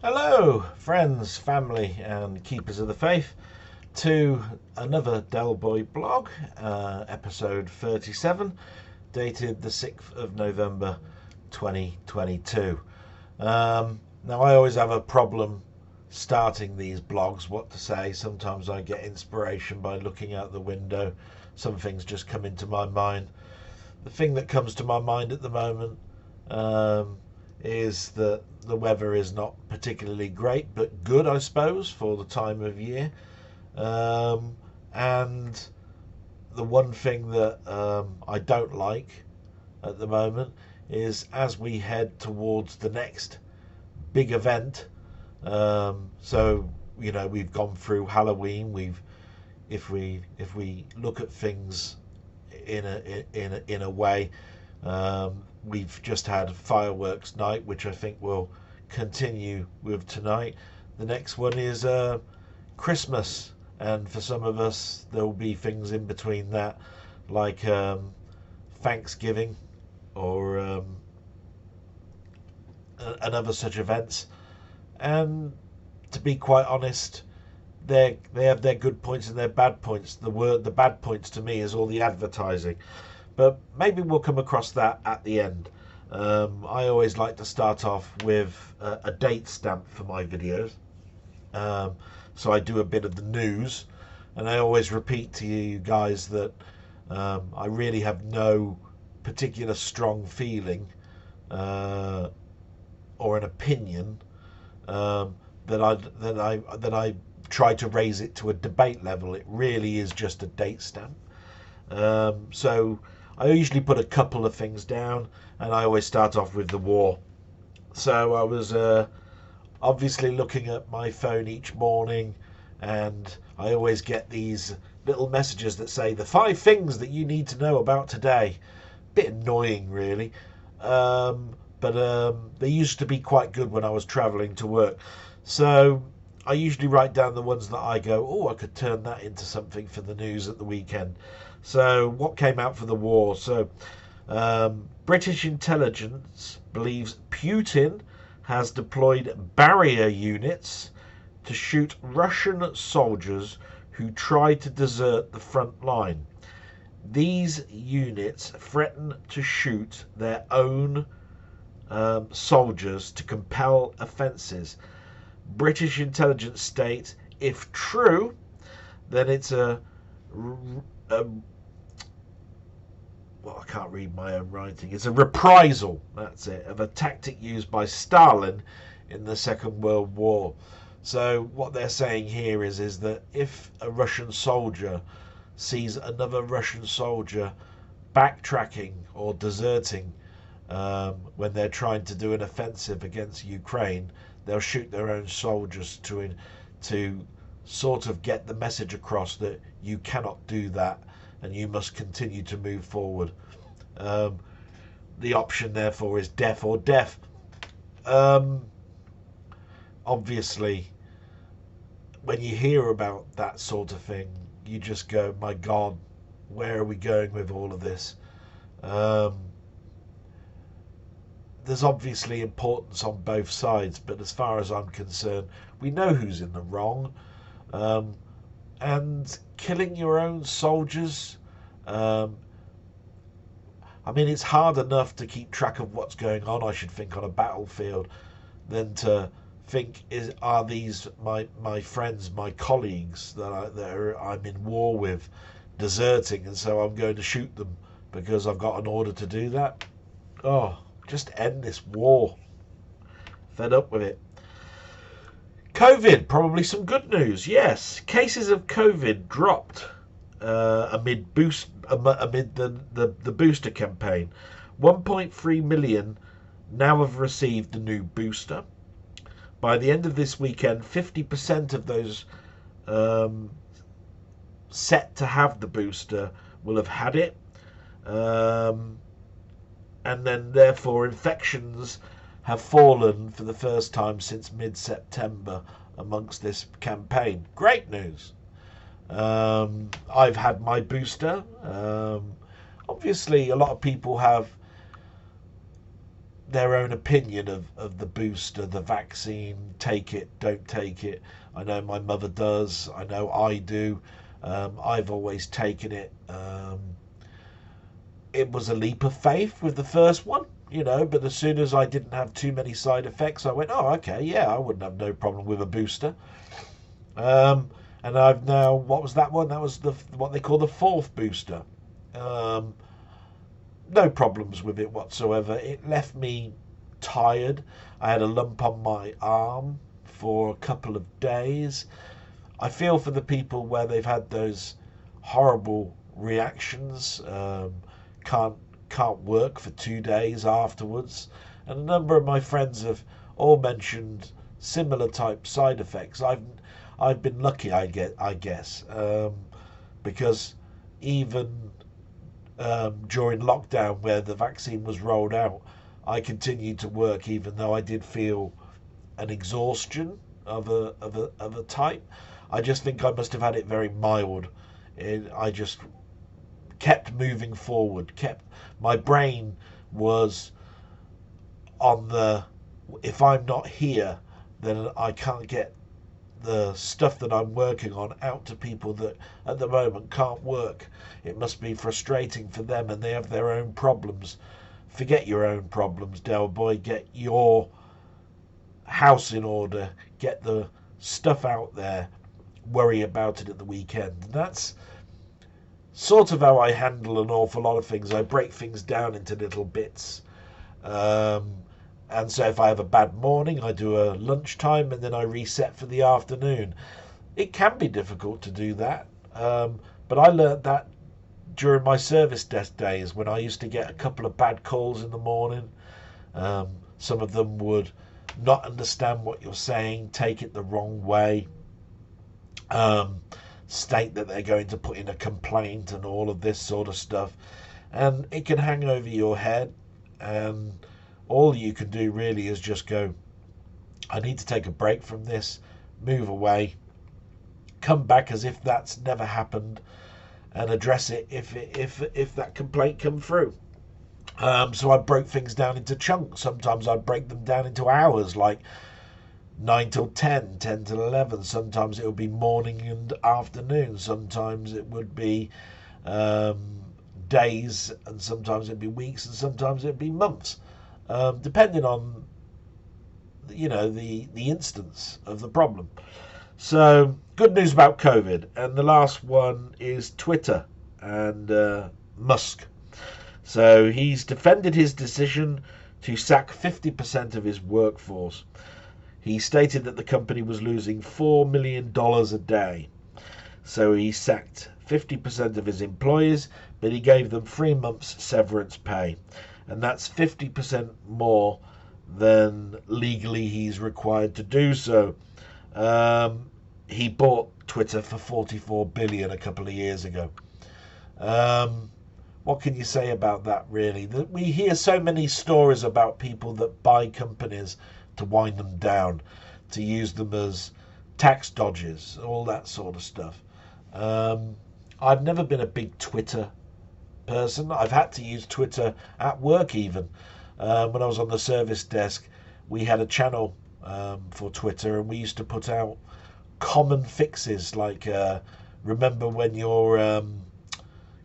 Hello, friends, family, and keepers of the faith, to another Del Boy blog, episode 37, dated the 6th of November 2022. Now, I always have a problem starting these blogs, what to say. Sometimes I get inspiration by looking out the window. Some things just come into my mind. The thing that comes to my mind at the moment is that the weather is not particularly great, but good, I suppose, for the time of year. And the one thing that I don't like at the moment is as we head towards the next big event. So you know, we've gone through Halloween. If we look at things in a way. We've just had fireworks night, which I think will continue with tonight. The next one is Christmas, and for some of us there will be things in between that, like Thanksgiving or and other such events. And to be quite honest, they have their good points and their bad points. The bad points to me is all the advertising. But maybe we'll come across that at the end. I always like to start off with a date stamp for my videos. So I do a bit of the news, and I always repeat to you guys that I really have no particular strong feeling or an opinion that I try to raise it to a debate level. It really is just a date stamp. So I usually put a couple of things down, and I always start off with the war. So I was obviously looking at my phone each morning, and I always get these little messages that say the 5 things that you need to know about today. Bit annoying, really, but they used to be quite good when I was travelling to work. So I usually write down the ones that I go, oh, I could turn that into something for the news at the weekend. So what came out for the war? So British intelligence believes Putin has deployed barrier units to shoot Russian soldiers who try to desert the front line. These units threaten to shoot their own soldiers to compel offences. British intelligence states, if true, then it's well, I can't read my own writing. It's a reprisal, that's it, of a tactic used by Stalin in the Second World War. So what they're saying here is that if a Russian soldier sees another Russian soldier backtracking or deserting when they're trying to do an offensive against Ukraine, they'll shoot their own soldiers to sort of get the message across that you cannot do that and you must continue to move forward. The option, therefore, is death or death. Obviously, when you hear about that sort of thing, you just go, my God, where are we going with all of this? There's obviously importance on both sides, but as far as I'm concerned, we know who's in the wrong. And killing your own soldiers, I mean, it's hard enough to keep track of what's going on, I should think, on a battlefield, than to think, are these my friends, my colleagues that I'm in war with, deserting, and so I'm going to shoot them because I've got an order to do that? Oh, just end this war. Fed up with it. COVID, probably some good news. Yes, cases of COVID dropped amid the booster campaign. 1.3 million now have received the new booster. By the end of this weekend, 50% of those set to have the booster will have had it. And then therefore infections have fallen for the first time since mid-September amongst this campaign. Great news. I've had my booster. Obviously, a lot of people have their own opinion of the booster, the vaccine, take it, don't take it. I know my mother does. I know I do. I've always taken it. It was a leap of faith with the first one, but as soon as I didn't have too many side effects, I went, oh, okay, yeah, I wouldn't have no problem with a booster. And I've now, what was that one? That was what they call the fourth booster. No problems with it whatsoever. It left me tired. I had a lump on my arm for a couple of days. I feel for the people where they've had those horrible reactions, can't work for 2 days afterwards, and a number of my friends have all mentioned similar type side effects. I've been lucky, I guess, because even during lockdown, where the vaccine was rolled out, I continued to work, even though I did feel an exhaustion of a type. I just think I must have had it very mild. I just kept moving forward. My brain was on if I'm not here, then I can't get the stuff that I'm working on out to people that at the moment can't work. It must be frustrating for them, and they have their own problems. Forget your own problems, Del Boy. Get your house in order. Get the stuff out there. Worry about it at the weekend. And that's sort of how I handle an awful lot of things. I break things down into little bits. And so if I have a bad morning, I do a lunchtime and then I reset for the afternoon. It can be difficult to do that. But I learned that during my service desk days, when I used to get a couple of bad calls in the morning. Some of them would not understand what you're saying, take it the wrong way, state that they're going to put in a complaint and all of this sort of stuff. And it can hang over your head, and all you can do really is just go, I need to take a break from this, move away, come back as if that's never happened, and address it if that complaint come through. So I broke things down into chunks. Sometimes I'd break them down into hours, like 9 till 10, 10 till 11. Sometimes it would be morning and afternoon. Sometimes it would be days, and sometimes it'd be weeks, and sometimes it'd be months, depending on the instance of the problem. So good news about COVID. And the last one is Twitter and Musk. So he's defended his decision to sack 50% of his workforce. He stated that the company was losing $4 million a day. So he sacked 50% of his employees, but he gave them 3 months severance pay. And that's 50% more than legally he's required to do so. He bought Twitter for $44 billion a couple of years ago. What can you say about that, really? We hear so many stories about people that buy companies to wind them down, to use them as tax dodges, all that sort of stuff. I've never been a big Twitter person. I've had to use Twitter at work even. When I was on the service desk, we had a channel for Twitter, and we used to put out common fixes like remember when you're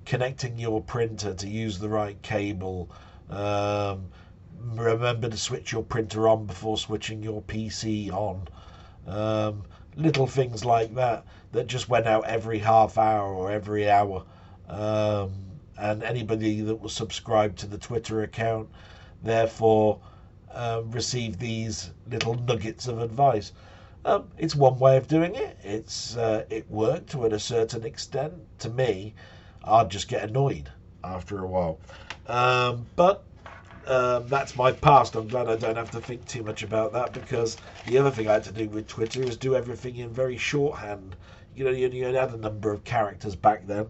connecting your printer to use the right cable, remember to switch your printer on before switching your PC on, little things like that just went out every half hour or every hour, and anybody that was subscribed to the Twitter account therefore received these little nuggets of advice. It's one way of doing it. It worked to a certain extent. To me, I'd just get annoyed after a while. But that's my past. I'm glad I don't have to think too much about that, because the other thing I had to do with Twitter is do everything in very shorthand. You only had a number of characters back then.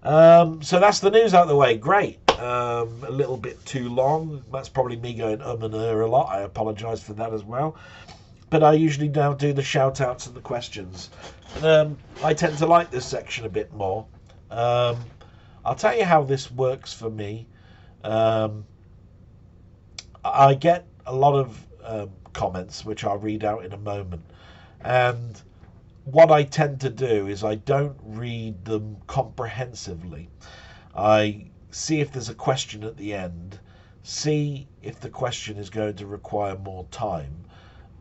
So that's the news out of the way. Great. A little bit too long. That's probably me going and a lot. I apologise for that as well. But I usually now do the shout outs and the questions. And, I tend to like this section a bit more. I'll tell you how this works for me. I get a lot of comments, which I'll read out in a moment. And what I tend to do is I don't read them comprehensively. I see if there's a question at the end, see if the question is going to require more time,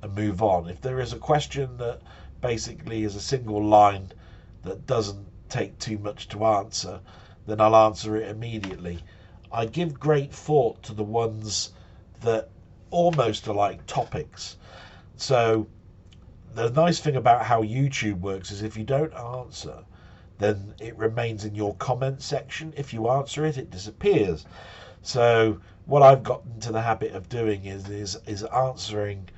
and move on. If there is a question that basically is a single line that doesn't take too much to answer, then I'll answer it immediately. I give great thought to the ones that almost are like topics. So the nice thing about how YouTube works is if you don't answer, then it remains in your comment section. If you answer it, it disappears. So what I've gotten into the habit of doing is answering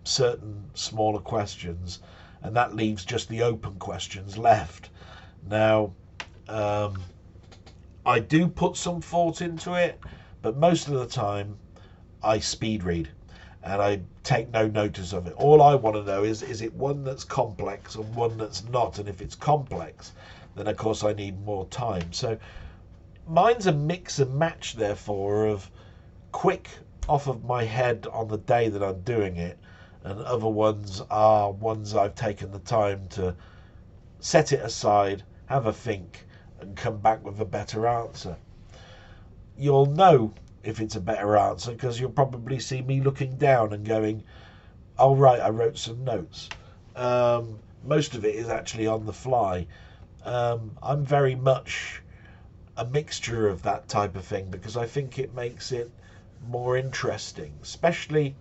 certain smaller questions, and that leaves just the open questions left. Now, I do put some thought into it, but most of the time I speed read and I take no notice of it. All I want to know is it one that's complex and one that's not? And if it's complex, then of course I need more time. So mine's a mix and match, therefore, of quick off of my head on the day that I'm doing it, and other ones are ones I've taken the time to set it aside, have a think, and come back with a better answer. You'll know if it's a better answer because you'll probably see me looking down and going, oh right, I wrote some notes. Most of it is actually on the fly. I'm very much a mixture of that type of thing because I think it makes it more interesting, especially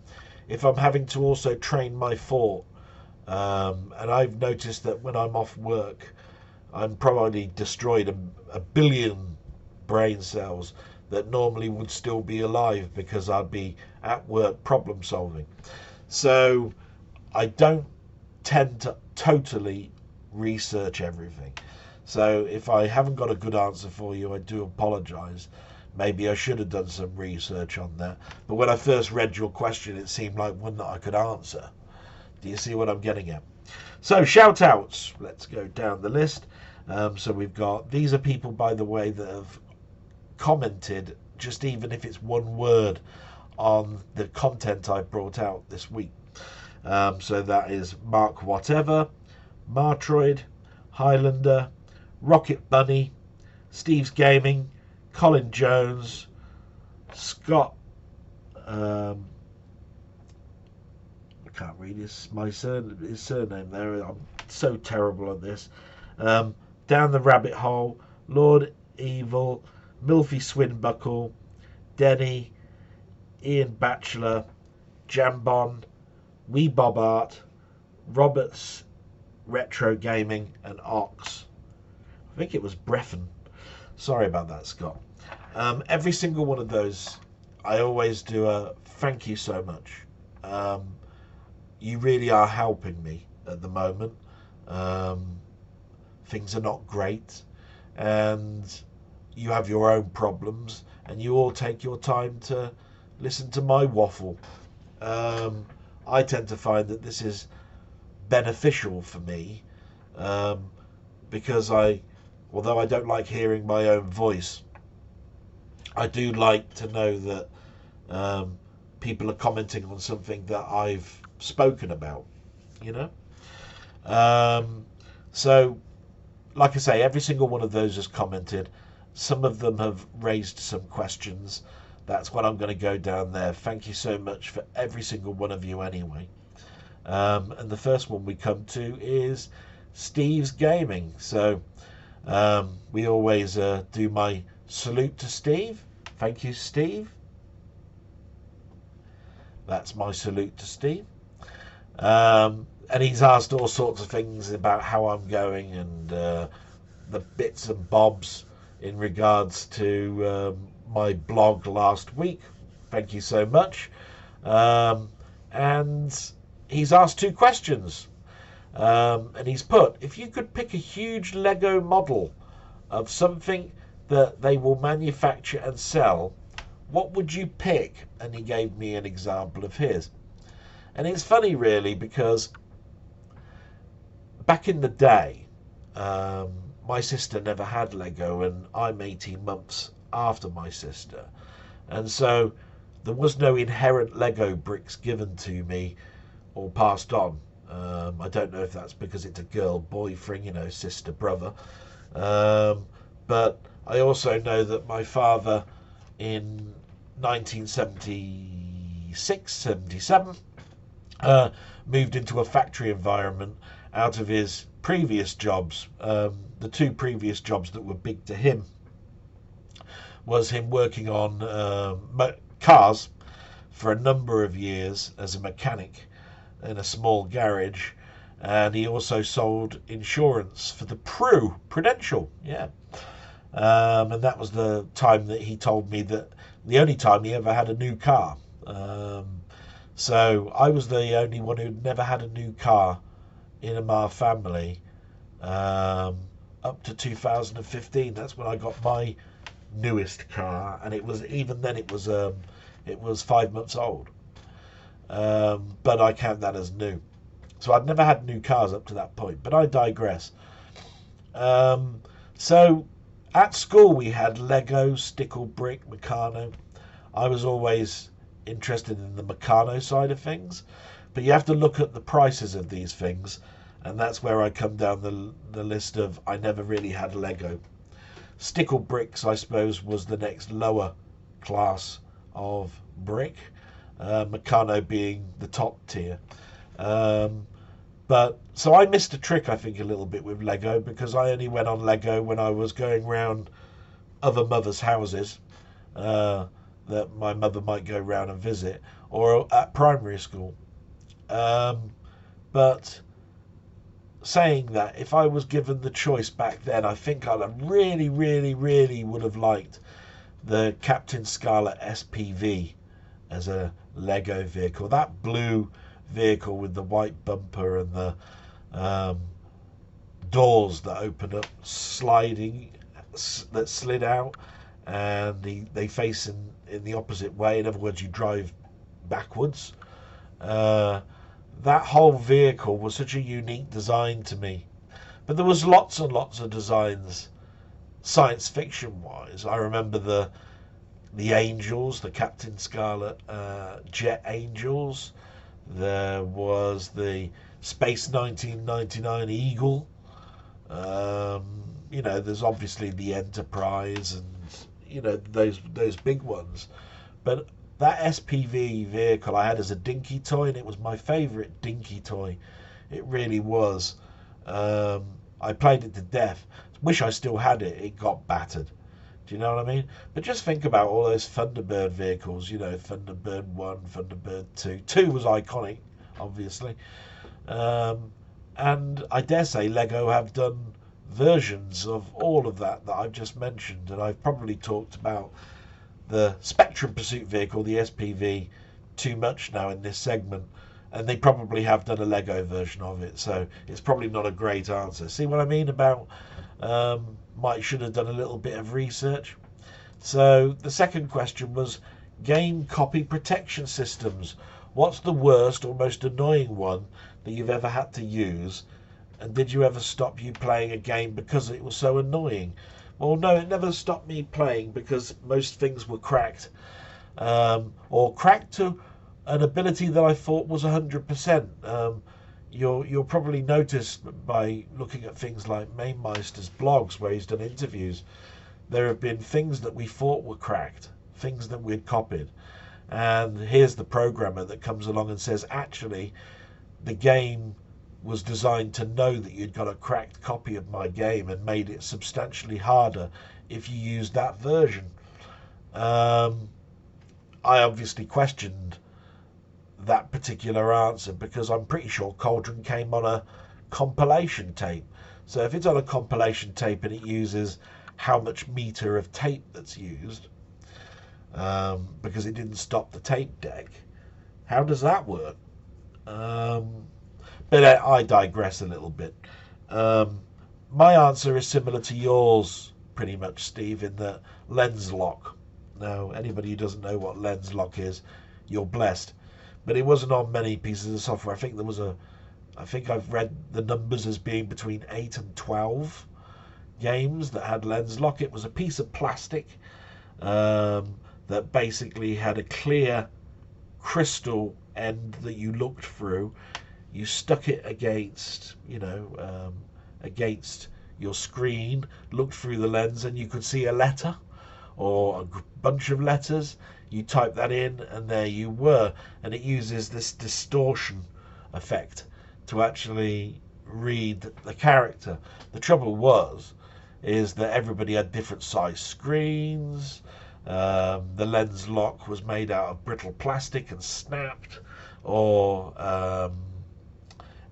if I'm having to also train my thought. And I've noticed that when I'm off work, I'm probably destroyed a billion brain cells that normally would still be alive because I'd be at work problem solving. So I don't tend to totally research everything. So if I haven't got a good answer for you, I do apologise. Maybe I should have done some research on that. But when I first read your question, it seemed like one that I could answer. Do you see what I'm getting at? So shout outs. Let's go down the list. So we've got, these are people, by the way, that have commented, just even if it's one word, on the content I brought out this week. So that is Mark Whatever, Martroid, Highlander, Rocket Bunny, Steve's Gaming, Colin Jones, Scott, I can't read his surname there, I'm so terrible at this, Down the Rabbit Hole, Lord Evil, Milfy Swinbuckle, Denny, Ian Batchelor, Jambon, Wee Bob Art, Roberts Retro Gaming, and Ox. I think it was Breffen. Sorry about that, Scott. Every single one of those, I always do a thank you so much. You really are helping me at the moment. Things are not great, and you have your own problems, and you all take your time to listen to my waffle. I tend to find that this is beneficial for me, because although I don't like hearing my own voice, I do like to know that people are commenting on something that I've spoken about, you know. So like I say, every single one of those has commented. Some of them have raised some questions. That's what I'm going to go down there. Thank you so much for every single one of you anyway. And the first one we come to is Steve's Gaming. So we always do my salute to Steve. Thank you, Steve. That's my salute to Steve. And he's asked all sorts of things about how I'm going and the bits and bobs in regards to my blog last week. Thank you so much. And he's asked two questions. And he's put, if you could pick a huge Lego model of something that they will manufacture and sell, what would you pick? And he gave me an example of his. And it's funny, really, because back in the day, my sister never had Lego, and I'm 18 months after my sister. And so there was no inherent Lego bricks given to me or passed on. I don't know if that's because it's a girl boy thing, you know, sister brother. But I also know that my father in 1976, 77 moved into a factory environment out of his previous jobs. The two previous jobs that were big to him was him working on cars for a number of years as a mechanic in a small garage, and he also sold insurance for the Prudential, yeah. And that was the time that he told me that the only time he ever had a new car. So I was the only one who'd never had a new car in my family up to 2015. That's when I got my newest car, and it was, even then it was 5 months old. But I count that as new. So I'd never had new cars up to that point, but I digress. So at school we had Lego, stickle brick, Meccano. I was always interested in the Meccano side of things, but you have to look at the prices of these things, and that's where I come down the list of I never really had Lego. Stickle bricks, I suppose, was the next lower class of brick, Meccano being the top tier. But so I missed a trick, I think, a little bit with Lego, because I only went on Lego when I was going round other mothers' houses that my mother might go round and visit, or at primary school. But saying that, if I was given the choice back then, I think I'd have really, really, really would have liked the Captain Scarlet SPV as a Lego vehicle. That blue vehicle with the white bumper and the doors that open up, sliding, that slid out, and they face in the opposite way. In other words, you drive backwards. That whole vehicle was such a unique design to me. But there was lots and lots of designs, science fiction wise. I remember the Angels, the Captain Scarlet Jet Angels. There was the Space 1999 Eagle. You know, there's obviously the Enterprise, and you know, those big ones. But that SPV vehicle I had as a dinky toy, and it was my favourite dinky toy. It really was. I played it to death. Wish I still had it. It got battered. Do you know what I mean? But just think about all those Thunderbird vehicles, you know, Thunderbird 1, Thunderbird 2. 2 was iconic, obviously. And I dare say Lego have done versions of all of that I've just mentioned. And I've probably talked about the Spectrum Pursuit vehicle, the SPV, too much now in this segment. And they probably have done a Lego version of it. So it's probably not a great answer. See what I mean about... should have done a little bit of research. So the second question was game copy protection systems. What's the worst or most annoying one that you've ever had to use? And did you ever stop you playing a game because it was so annoying? Well, no, it never stopped me playing because most things were cracked. Or cracked to an ability that I thought was 100%. You'll probably notice by looking at things like Mainmeister's blogs where he's done interviews, there have been things that we thought were cracked, things that we'd copied. And here's the programmer that comes along and says, actually, the game was designed to know that you'd got a cracked copy of my game and made it substantially harder if you used that version. I obviously questioned that particular answer because I'm pretty sure Cauldron came on a compilation tape. So if it's on a compilation tape and it uses how much meter of tape that's used, because it didn't stop the tape deck, how does that work? But I digress a little bit. My answer is similar to yours pretty much, Steve, in that lens lock. Now, anybody who doesn't know what lens lock is, you're blessed. But it wasn't on many pieces of software. I think I've read the numbers as being between 8 and 12 games that had lens lock. It was a piece of plastic that that basically had a clear crystal end that you looked through. You stuck it against, against your screen, looked through the lens, and you could see a letter or a bunch of letters. You type that in, and there you were. And it uses this distortion effect to actually read the character. The trouble is that everybody had different size screens. The lens lock was made out of brittle plastic and snapped, or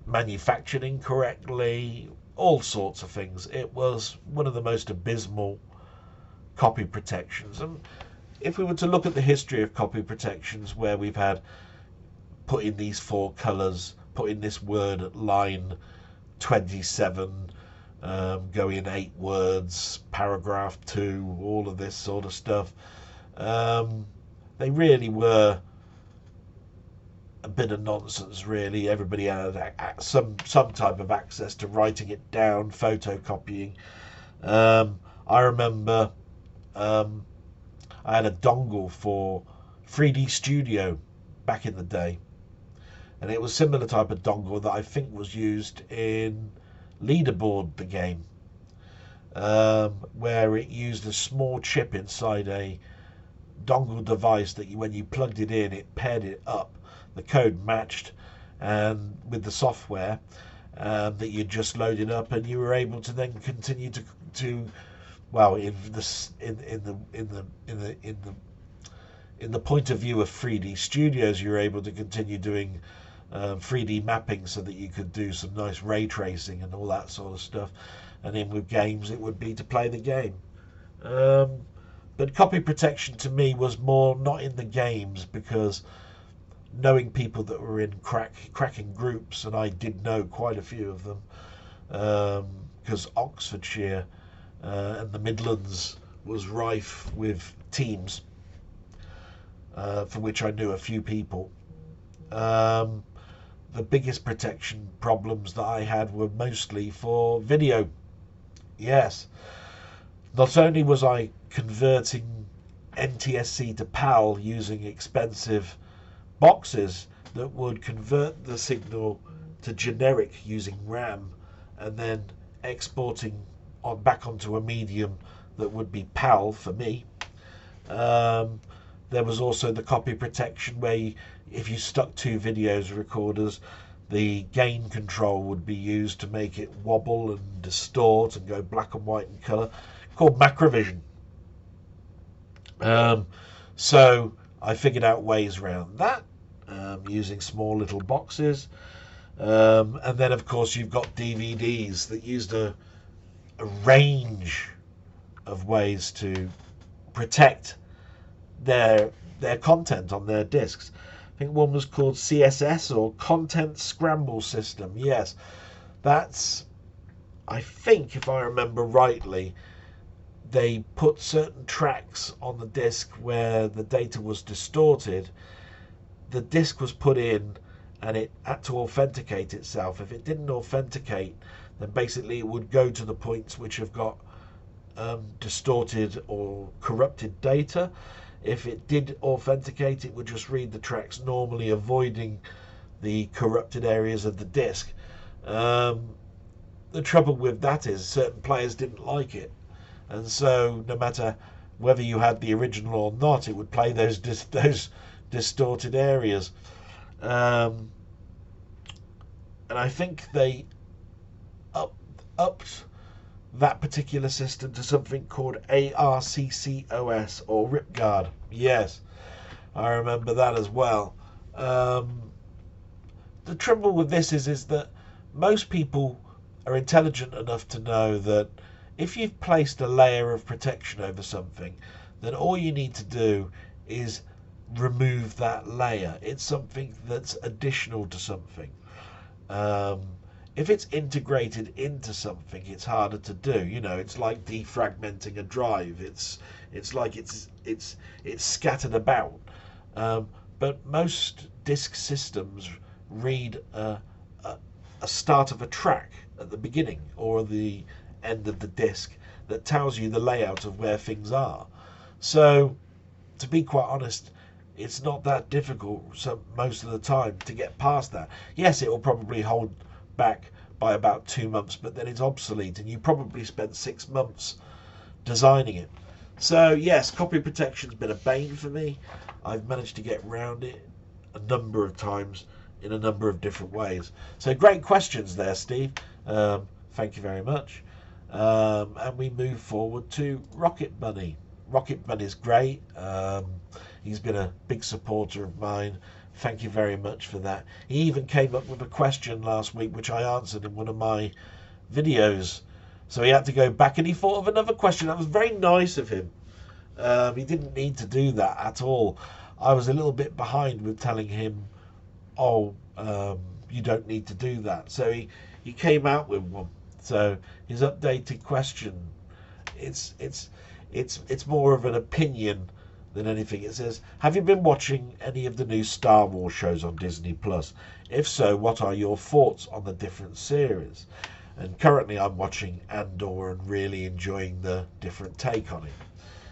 manufactured incorrectly, all sorts of things. It was one of the most abysmal copy protections. And if we were to look at the history of copy protections, where we've had put in these 4 colours, put in this word at line 27, go in 8 words, paragraph 2, all of this sort of stuff. They really were a bit of nonsense, really. Everybody had some type of access to writing it down, photocopying. I remember I had a dongle for 3D Studio back in the day, and it was a similar type of dongle that I think was used in Leaderboard, the game, where it used a small chip inside a dongle device that when you plugged it in, it paired it up. The code matched, and with the software that you just loaded up, and you were able to then continue to well, in the point of view of 3D Studios, you were able to continue doing 3D mapping, so that you could do some nice ray tracing and all that sort of stuff. And then with games, it would be to play the game. But copy protection to me was more not in the games, because knowing people that were in cracking groups, and I did know quite a few of them, because Oxfordshire and the Midlands was rife with teams, for which I knew a few people. The biggest protection problems that I had were mostly for video. Yes. Not only was I converting NTSC to PAL using expensive boxes that would convert the signal to generic using RAM, and then exporting back onto a medium that would be PAL for me. There was also the copy protection where if you stuck 2 videos recorders, the gain control would be used to make it wobble and distort and go black and white in colour, called macrovision. So I figured out ways around that, using small little boxes. And then, of course, you've got DVDs that used a range of ways to protect their content on their discs. I think one was called CSS, or Content Scramble System. Yes, that's, I think, if I remember rightly, they put certain tracks on the disc where the data was distorted. The disc was put in, and it had to authenticate itself. If it didn't authenticate, then basically it would go to the points which have got distorted or corrupted data. If it did authenticate, it would just read the tracks normally, avoiding the corrupted areas of the disc. The trouble with that is certain players didn't like it, and so no matter whether you had the original or not, it would play those distorted areas. And I think they upped that particular system to something called ARCCOS, or RipGuard. Yes, I remember that as well. The trouble with this is that most people are intelligent enough to know that if you've placed a layer of protection over something, then all you need to do is remove that layer. It's something that's additional to something. If it's integrated into something, it's harder to do. It's like defragmenting a drive. It's like it's scattered about. But most disk systems read a start of a track at the beginning or the end of the disk that tells you the layout of where things are. So to be quite honest, it's not that difficult most of the time to get past that. Yes, it will probably hold back by about 2 months, but then it's obsolete, and you probably spent 6 months designing it. So yes, copy protection's been a bane for me. I've managed to get around it a number of times in a number of different ways. So great questions there, Steve. Thank you very much. And we move forward to Rocket Bunny. Rocket Bunny's great. He's been a big supporter of mine. Thank you very much for that. He even came up with a question last week, which I answered in one of my videos. So he had to go back and he thought of another question. That was very nice of him. He didn't need to do that at all. I was a little bit behind with telling him, oh, you don't need to do that. So he came out with one. So his updated question, it's more of an opinion than anything. It says, have you been watching any of the new Star Wars shows on Disney Plus? If so, what are your thoughts on the different series? And currently I'm watching Andor and really enjoying the different take on it.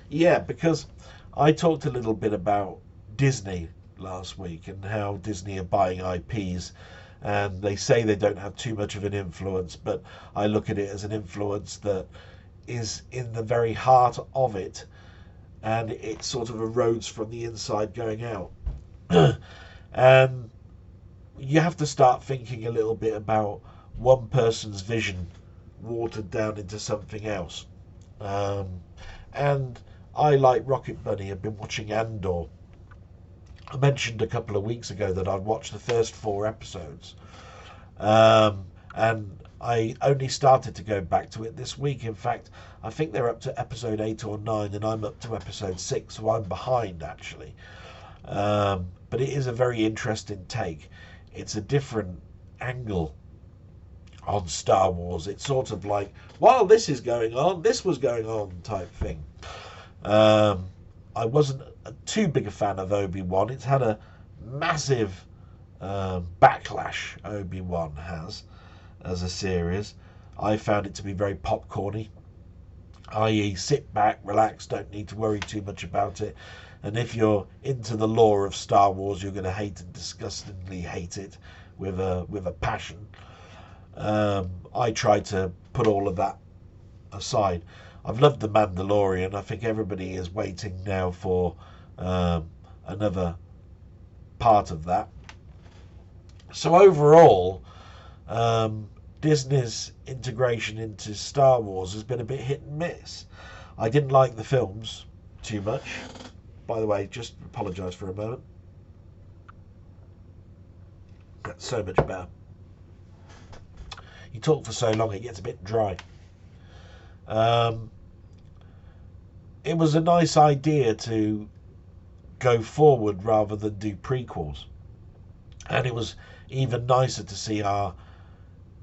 Yeah, because I talked a little bit about Disney last week and how Disney are buying IPs, and they say they don't have too much of an influence, but I look at it as an influence that is in the very heart of it, and it sort of erodes from the inside going out. And you have to start thinking a little bit about one person's vision watered down into something else. And I, like Rocket Bunny, have been watching Andor. I mentioned a couple of weeks ago that I'd watched the first 4 episodes. And I only started to go back to it this week. In fact, I think they're up to episode 8 or 9, and I'm up to episode 6, so I'm behind, actually. But it is a very interesting take. It's a different angle on Star Wars. It's sort of like, while this is going on, this was going on type thing. I wasn't too big a fan of Obi-Wan. It's had a massive backlash, Obi-Wan has, as a series. I found it to be very popcorny, i.e. sit back, relax, don't need to worry too much about it. And if you're into the lore of Star Wars, you're going to hate and disgustingly hate it with a passion. I try to put all of that aside. I've loved The Mandalorian. I think everybody is waiting now for another part of that. So overall, Disney's integration into Star Wars has been a bit hit and miss. I didn't like the films too much. By the way, just apologise for a moment. That's so much better. You talk for so long, it gets a bit dry. It was a nice idea to go forward rather than do prequels. And it was even nicer to see our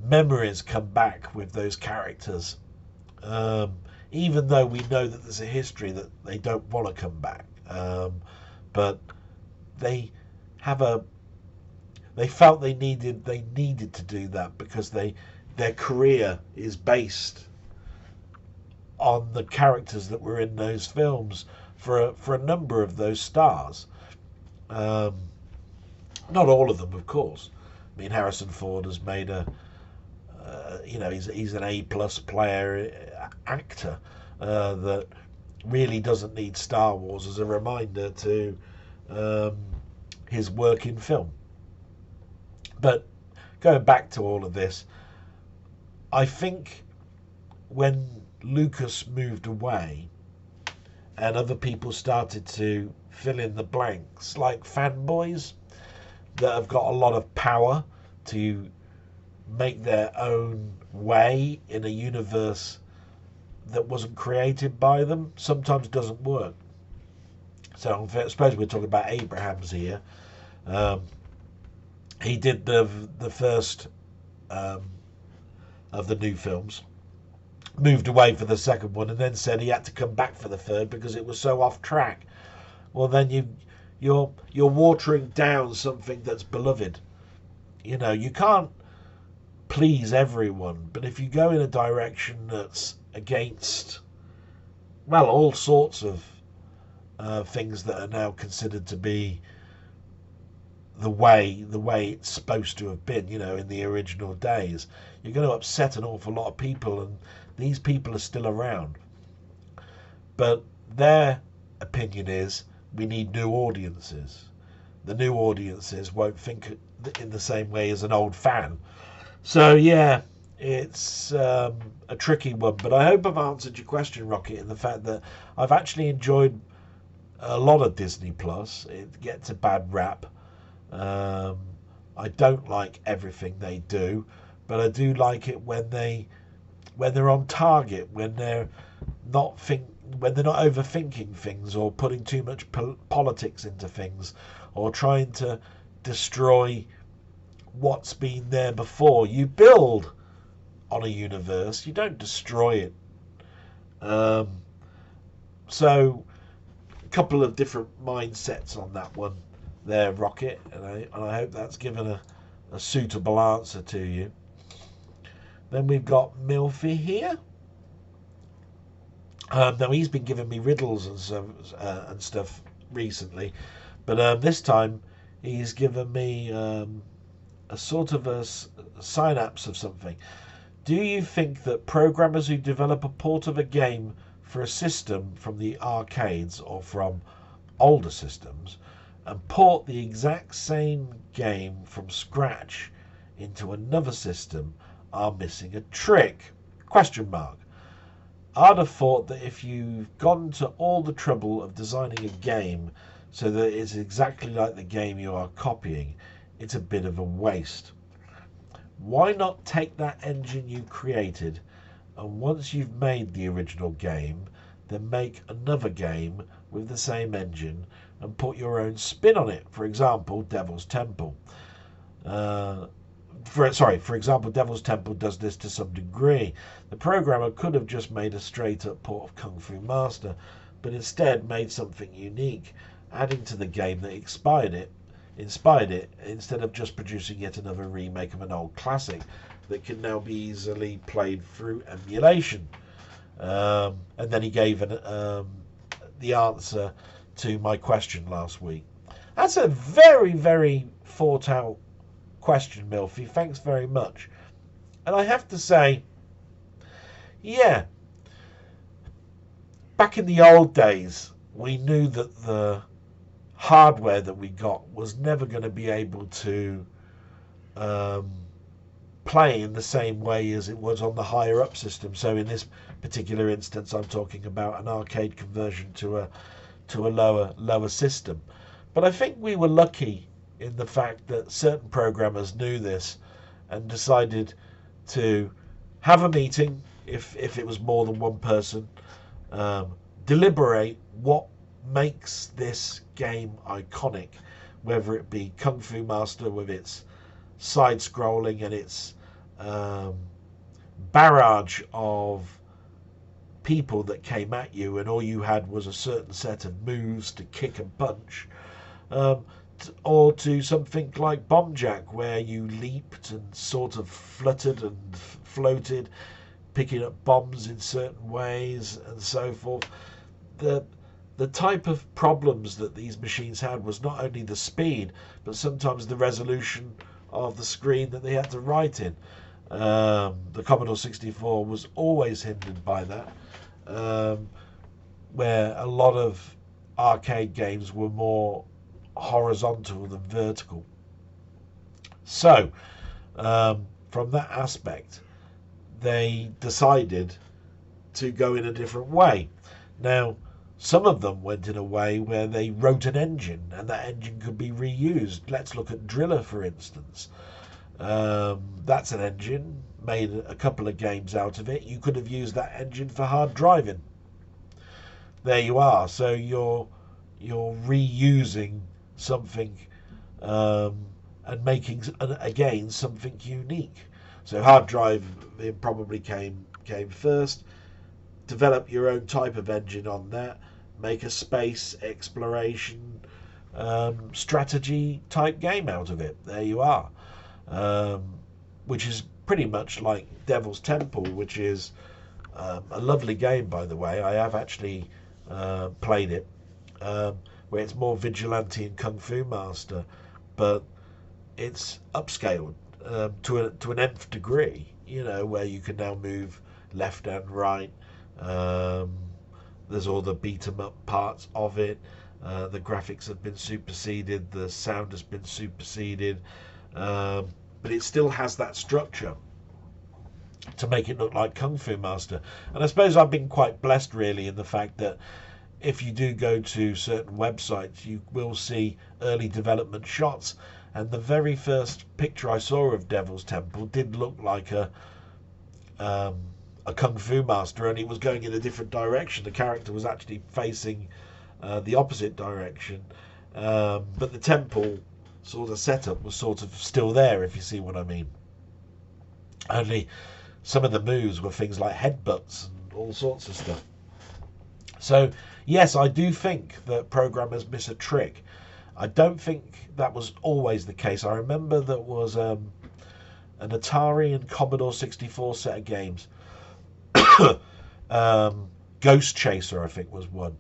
memories come back with those characters. Even though we know that there's a history that they don't want to come back. But they felt they needed to do that because their career is based on the characters that were in those films for a number of those stars. Not all of them, of course. I mean, Harrison Ford has made he's an A-plus player, actor that really doesn't need Star Wars as a reminder to his work in film. But going back to all of this, I think when Lucas moved away and other people started to fill in the blanks, like fanboys that have got a lot of power to make their own way in a universe that wasn't created by them, sometimes doesn't work. So I suppose we're talking about Abrams here. He did the first of the new films, moved away for the second one, and then said he had to come back for the third because it was so off track. Well, then you're watering down something that's beloved. You know, you can't please everyone, but if you go in a direction that's against, well, all sorts of things that are now considered to be the way it's supposed to have been, in the original days. You're going to upset an awful lot of people, and these people are still around. But their opinion is we need new audiences. The new audiences won't think in the same way as an old fan. So yeah, it's a tricky one, but I hope I've answered your question, Rocket, in the fact that I've actually enjoyed a lot of Disney Plus. It gets a bad rap. I don't like everything they do, but I do like it when they're on target, when they're not overthinking things or putting too much politics into things or trying to destroy what's been there before. You build on a universe, you don't destroy it. So a couple of different mindsets on that one there, Rocket, and I hope that's given a suitable answer to you. Then we've got Milfy here. Now he's been giving me riddles and stuff recently, but this time he's given me a sort of a synapse of something. Do you think that programmers who develop a port of a game for a system from the arcades or from older systems and port the exact same game from scratch into another system are missing a trick? Question mark. I'd have thought that if you've gone to all the trouble of designing a game so that it's exactly like the game you are copying, it's a bit of a waste. Why not take that engine you created, and once you've made the original game, then make another game with the same engine and put your own spin on it? For example, Devil's Temple. For example, Devil's Temple does this to some degree. The programmer could have just made a straight-up port of Kung Fu Master, but instead made something unique, adding to the game that inspired it, instead of just producing yet another remake of an old classic that can now be easily played through emulation. And then he gave the answer to my question last week. That's a very, very thought out question, Milfy. Thanks very much. And I have to say, yeah, back in the old days, we knew that the hardware that we got was never going to be able to play in the same way as it was on the higher up system. So in this particular instance, I'm talking about an arcade conversion to a lower system. But I think we were lucky in the fact that certain programmers knew this and decided to have a meeting, if it was more than one person, deliberate what makes this game iconic, whether it be Kung Fu Master with its side-scrolling and its barrage of people that came at you and all you had was a certain set of moves to kick and punch, or to something like Bomb Jack, where you leaped and sort of fluttered and floated, picking up bombs in certain ways and so forth. The type of problems that these machines had was not only the speed, but sometimes the resolution of the screen that they had to write in. The Commodore 64 was always hindered by that, where a lot of arcade games were more horizontal than vertical. So, from that aspect, they decided to go in a different way. Now, some of them went in a way where they wrote an engine, and that engine could be reused. Let's look at Driller, for instance. That's an engine, made a couple of games out of it. You could have used that engine for hard driving. There you are. So you're reusing something and making again something unique. So hard drive probably came first. Develop your own type of engine on that. Make a space exploration strategy type game out of it. There you are. Which is pretty much like Devil's Temple, which is a lovely game, by the way. I have actually played it. where it's more vigilante and Kung Fu Master, but it's upscaled to an nth degree. You know, where you can now move left and right. There's all the beat 'em up parts of it. The graphics have been superseded. The sound has been superseded. But it still has that structure to make it look like Kung Fu Master. And I suppose I've been quite blessed, really, in the fact that if you do go to certain websites, you will see early development shots. And the very first picture I saw of Devil's Temple did look like a Kung Fu Master, and it was going in a different direction. The character was actually facing the opposite direction, but the temple sort of setup was sort of still there, if you see what I mean. Only some of the moves were things like headbutts and all sorts of stuff. So yes, I do think that programmers miss a trick. I don't think that was always the case. I remember there was an Atari and Commodore 64 set of games. Ghost Chaser, I think, was one.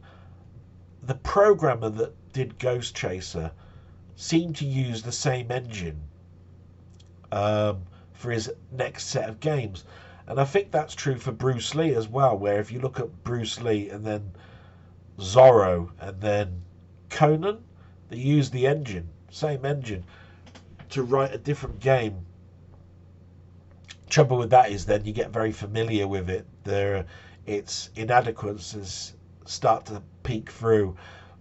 The programmer that did Ghost Chaser seemed to use the same engine for his next set of games. And I think that's true for Bruce Lee as well, where if you look at Bruce Lee and then Zorro and then Conan, they use the engine, same engine, to write a different game. Trouble with that is then you get very familiar with it. Its inadequacies start to peek through,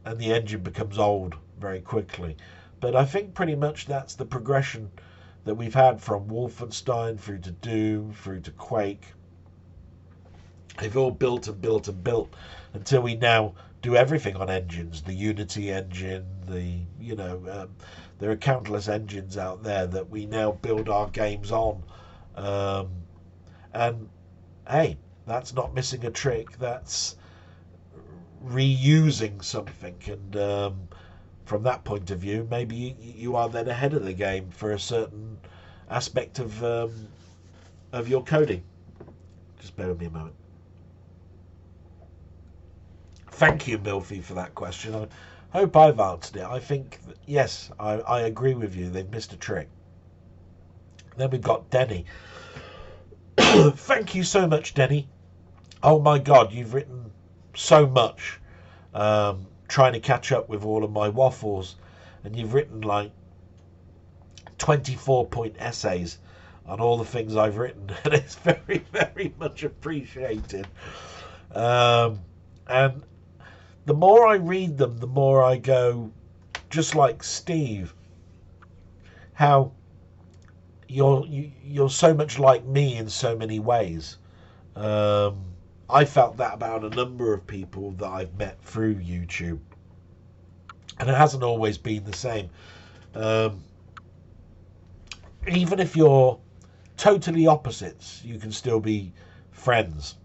and the engine becomes old very quickly. But I think pretty much that's the progression that we've had from Wolfenstein through to Doom through to Quake. They've all built and built and built until we now do everything on engines. The Unity engine, there are countless engines out there that we now build our games on. And hey, that's not missing a trick. That's reusing something. And from that point of view, maybe you are then ahead of the game for a certain aspect of your coding. Just bear with me a moment. Thank you, Milfy, for that question. I hope I've answered it. I think, yes, I agree with you. They've missed a trick. Then we've got Denny. Thank you so much, Denny. Oh my God, you've written so much trying to catch up with all of my waffles. And you've written like 24-point essays on all the things I've written. And it's very, very much appreciated. And the more I read them, the more I go, just like Steve, how you're so much like me in so many ways. I felt that about a number of people that I've met through YouTube, and it hasn't always been the same. Even if you're totally opposites, you can still be friends,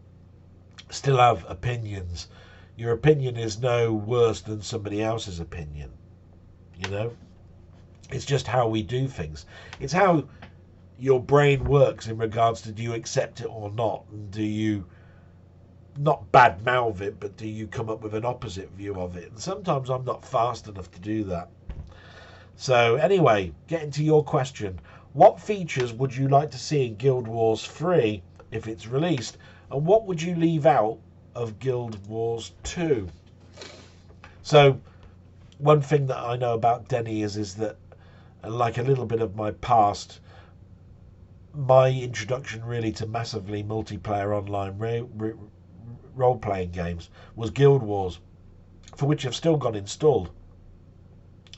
still have opinions. Your opinion is no worse than somebody else's opinion. You know, it's just how we do things. It's how your brain works in regards to, do you accept it or not, and do you not bad mouth it, but do you come up with an opposite view of it? And sometimes I'm not fast enough to do that. So anyway, getting to your question, what features would you like to see in Guild Wars 3 if it's released, and what would you leave out of Guild Wars 2? So one thing that I know about Denny is that, like a little bit of my past, my introduction really to massively multiplayer online role-playing games was Guild Wars, for which I've still got installed.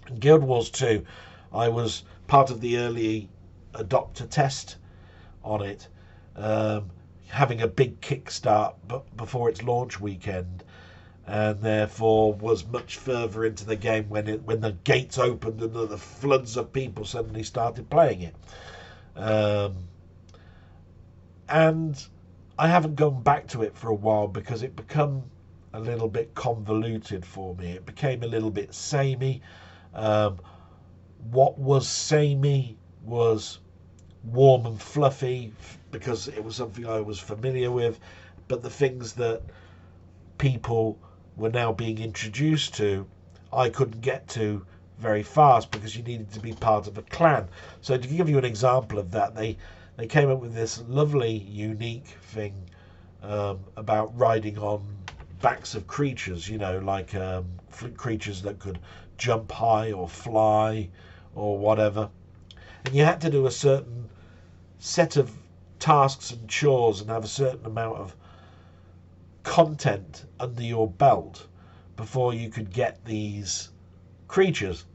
In Guild Wars 2, I was part of the early adopter test on it, having a big kickstart before its launch weekend, and therefore was much further into the game when the gates opened and the floods of people suddenly started playing it. And I haven't gone back to it for a while because it became a little bit convoluted for me. It became a little bit samey. What was samey was warm and fluffy because it was something I was familiar with, but the things that people were now being introduced to, I couldn't get to very fast because you needed to be part of a clan. So to give you an example of that, they came up with this lovely, unique thing about riding on backs of creatures, like creatures that could jump high or fly or whatever. And you had to do a certain set of tasks and chores and have a certain amount of content under your belt before you could get these creatures.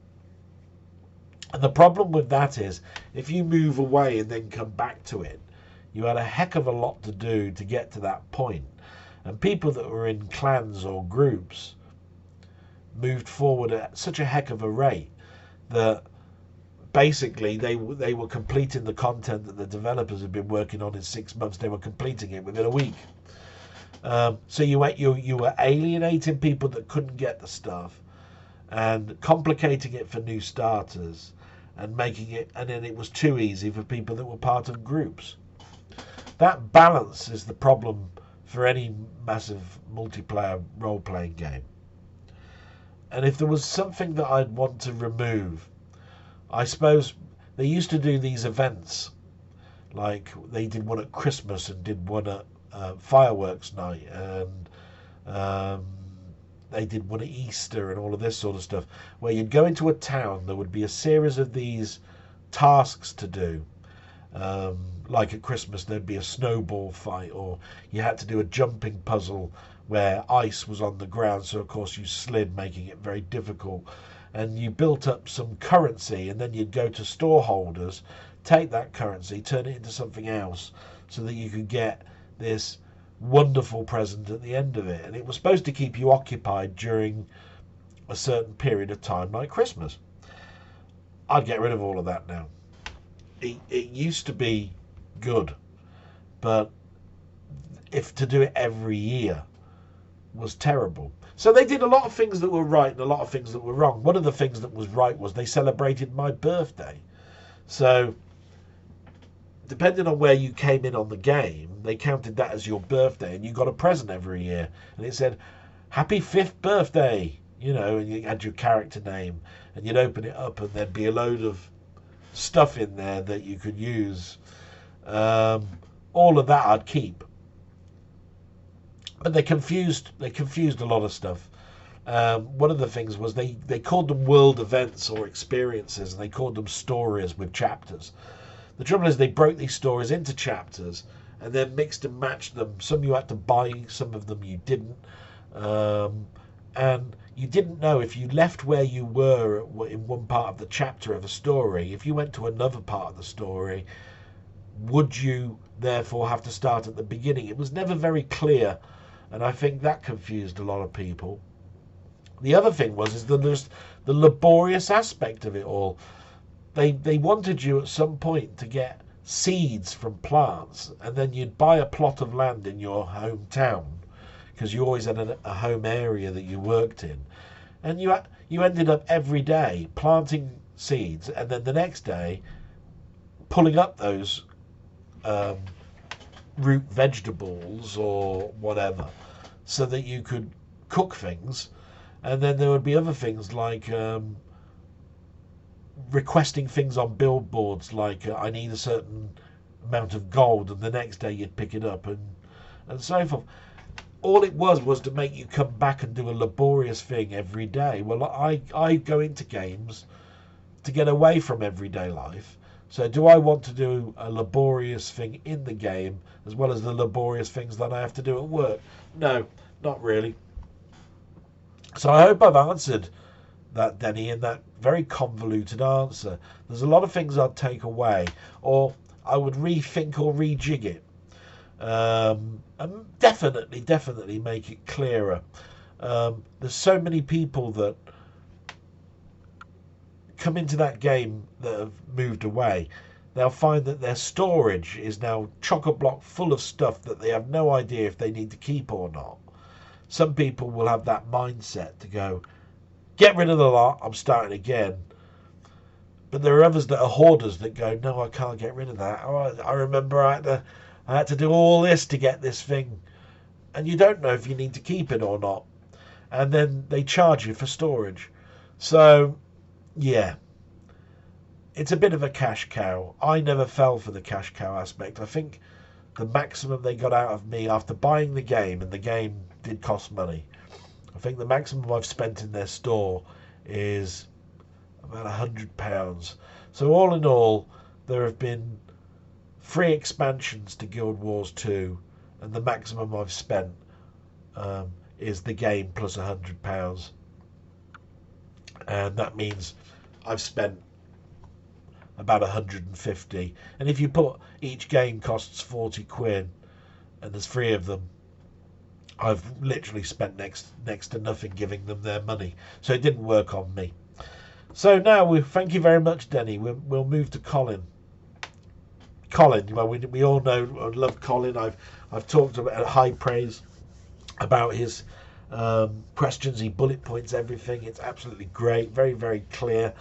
And the problem with that is, if you move away and then come back to it, you had a heck of a lot to do to get to that point. And people that were in clans or groups moved forward at such a heck of a rate that basically they were completing the content that the developers had been working on in 6 months. They were completing it within a week. So you were alienating people that couldn't get the stuff and complicating it for new starters and making it, and then it was too easy for people that were part of groups. That balance is the problem for any massive multiplayer role-playing game. And if there was something that I'd want to remove, I suppose they used to do these events, like they did one at Christmas and did one at fireworks night, and they did one at Easter and all of this sort of stuff, where you'd go into a town, there would be a series of these tasks to do. Like at Christmas, there'd be a snowball fight, or you had to do a jumping puzzle where ice was on the ground, so of course you slid, making it very difficult. And you built up some currency, and then you'd go to storeholders, take that currency, turn it into something else, so that you could get this wonderful present at the end of it. And it was supposed to keep you occupied during a certain period of time, like Christmas. I'd get rid of all of that now. It used to be good, but if to do it every year was terrible. So they did a lot of things that were right and a lot of things that were wrong. One of the things that was right was they celebrated my birthday. So depending on where you came in on the game, they counted that as your birthday, and you got a present every year. And it said, happy 5th birthday, and you had your character name, and you'd open it up and there'd be a load of stuff in there that you could use. All of that I'd keep. But they confused a lot of stuff. One of the things was they called them world events or experiences, and they called them stories with chapters. The trouble is they broke these stories into chapters and then mixed and matched them. Some you had to buy, some of them you didn't. And you didn't know if you left where you were in one part of the chapter of a story, if you went to another part of the story, would you therefore have to start at the beginning? It was never very clear, and I think that confused a lot of people. The other thing was there's the laborious aspect of it all. They wanted you at some point to get seeds from plants, and then you'd buy a plot of land in your hometown, because you always had a home area that you worked in, and you ended up every day planting seeds, and then the next day pulling up those root vegetables or whatever, so that you could cook things. And then there would be other things like requesting things on billboards, like I need a certain amount of gold, and the next day you'd pick it up, and so forth. All it was to make you come back and do a laborious thing every day. Well, I go into games to get away from everyday life. So do I want to do a laborious thing in the game as well as the laborious things that I have to do at work? No, not really. So I hope I've answered that, Denny, in that very convoluted answer. There's a lot of things I'd take away, or I would rethink or rejig it. And definitely make it clearer. There's so many people that come into that game that have moved away. They'll find that their storage is now chock-a-block full of stuff that they have no idea if they need to keep or not. Some people will have that mindset to go, get rid of the lot, I'm starting again. But there are others that are hoarders that go, no, I can't get rid of that. Oh, I remember I had to do all this to get this thing. And you don't know if you need to keep it or not. and then they charge you for storage. So, yeah, it's a bit of a cash cow. I never fell for the cash cow aspect. I think the maximum they got out of me after buying the game, and the game did cost money, I think the maximum I've spent in their store is about £100. So all in all, there have been 3 expansions to Guild Wars 2, and the maximum I've spent is the game plus £100, and that means I've spent about 150. And if you put each game costs 40 quid, and there's 3 of them, I've literally spent next to nothing giving them their money. So it didn't work on me. So now thank you very much, Denny. We'll move to Colin. Colin, well, we all know I love Colin. I've talked about high praise about his questions. He bullet points everything. It's absolutely great. Very, very clear.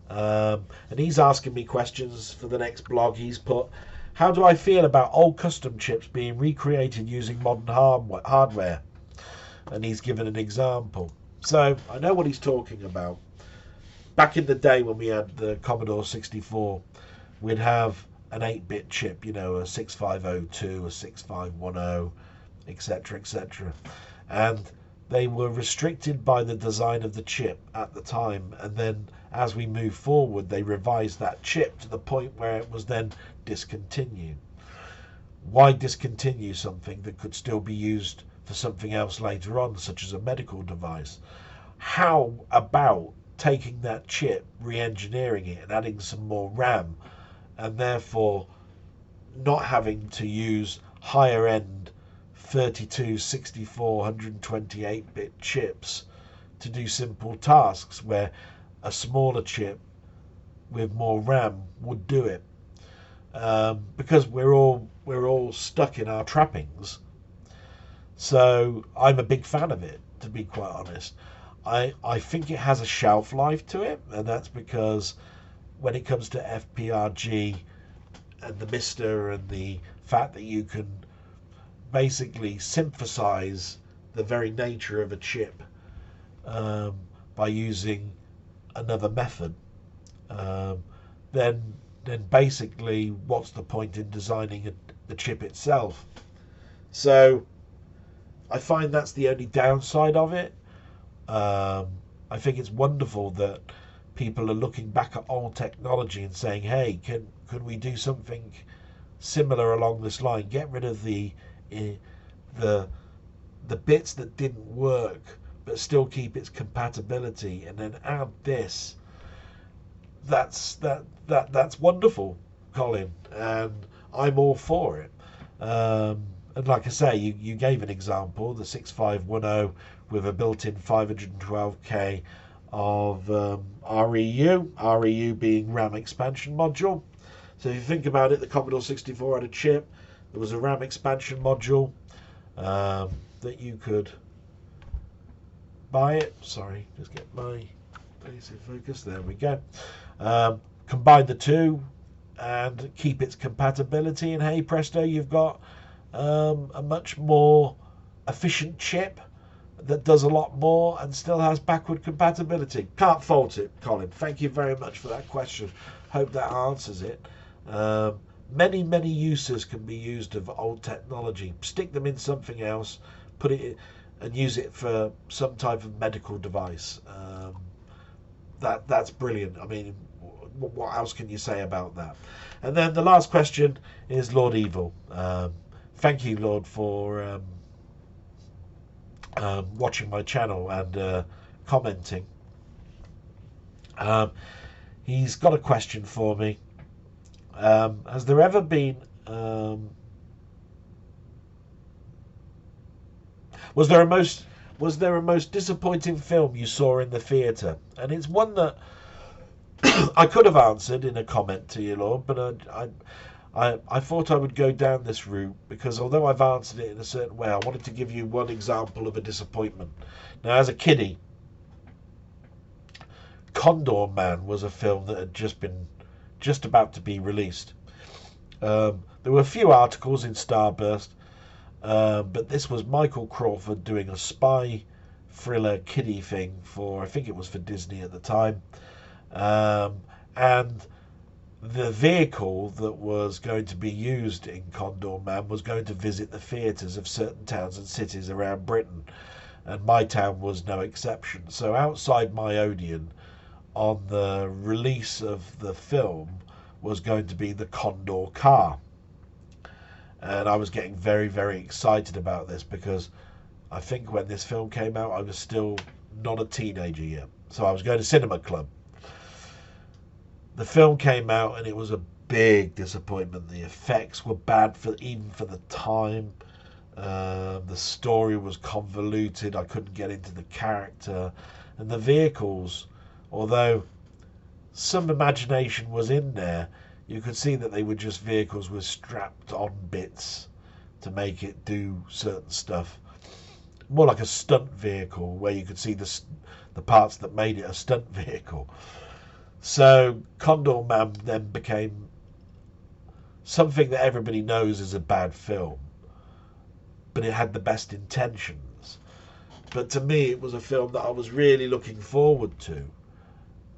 And he's asking me questions for the next blog. He's put, how do I feel about old custom chips being recreated using modern hardware? And he's given an example. So I know what he's talking about. Back in the day when we had the Commodore 64, we'd have an 8-bit chip, a 6502, a 6510, etc., etc. And they were restricted by the design of the chip at the time, and then as we move forward they revised that chip to the point where it was then discontinued. Why discontinue something that could still be used for something else later on, such as a medical device? How about taking that chip, re-engineering it and adding some more RAM, and therefore not having to use higher end 32, 64, 128-bit chips to do simple tasks where a smaller chip with more RAM would do it, because we're all stuck in our trappings. So I'm a big fan of it, to be quite honest. I think it has a shelf life to it, and that's because when it comes to FPRG and the MISTER and the fact that you can basically synthesize the very nature of a chip by using another method, then basically what's the point in designing the chip itself? So I find that's the only downside of it. I think it's wonderful that people are looking back at old technology and saying, hey, can we do something similar along this line? Get rid of the bits that didn't work but still keep its compatibility, and then add this. That's wonderful, Colin, and I'm all for it. And like I say, you gave an example, the 6510 with a built-in 512k of REU being RAM expansion module. So if you think about it, the Commodore 64 had a chip, there was a RAM expansion module that you could buy it. Sorry, just get my basic focus. There we go. Combine the two and keep its compatibility, and hey presto, you've got a much more efficient chip that does a lot more and still has backward compatibility. Can't fault it, Colin. Thank you very much for that question. Hope that answers it. Many uses can be used of old technology. Stick them in something else, put it in, and use it for some type of medical device. That's brilliant. I mean, what else can you say about that? And then the last question is Lord Evil. Thank you, Lord, for watching my channel and commenting. He's got a question for me. Has there ever been was there a most disappointing film you saw in the theatre? And it's one that I could have answered in a comment to you, Lord, but I thought I would go down this route because although I've answered it in a certain way, I wanted to give you one example of a disappointment. Now, as a kiddie, Condor Man was a film that had just about to be released. There were a few articles in Starburst, but this was Michael Crawford doing a spy thriller kiddie thing for, I think it was for Disney at the time. And the vehicle that was going to be used in Condor Man was going to visit the theatres of certain towns and cities around Britain, and my town was no exception. So outside my Odeon, on the release of the film, was going to be the Condor car. And I was getting very, very excited about this because I think when this film came out, I was still not a teenager yet. So I was going to cinema club. The film came out and it was a big disappointment. The effects were bad even for the time. The story was convoluted. I couldn't get into the character. And the vehicles, although some imagination was in there, you could see that they were just vehicles with strapped on bits to make it do certain stuff. More like a stunt vehicle, where you could see the parts that made it a stunt vehicle. So Condor Man then became something that everybody knows is a bad film, but it had the best intentions. But to me, it was a film that I was really looking forward to,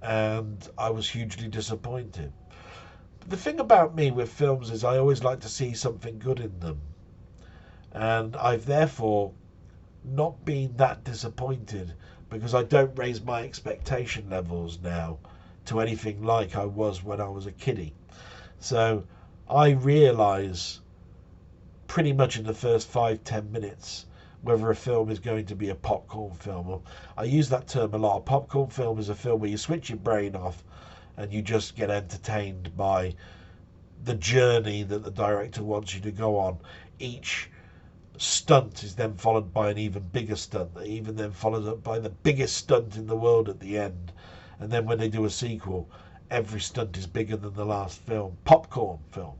and I was hugely disappointed. But the thing about me with films is I always like to see something good in them, and I've therefore not been that disappointed because I don't raise my expectation levels now to anything like I was when I was a kiddie. So I realise pretty much in the first 5-10 minutes whether a film is going to be a popcorn film. I use that term a lot. A popcorn film is a film where you switch your brain off and you just get entertained by the journey that the director wants you to go on. Each stunt is then followed by an even bigger stunt, that even then follows up by the biggest stunt in the world at the end. And then when they do a sequel, every stunt is bigger than the last film. Popcorn film.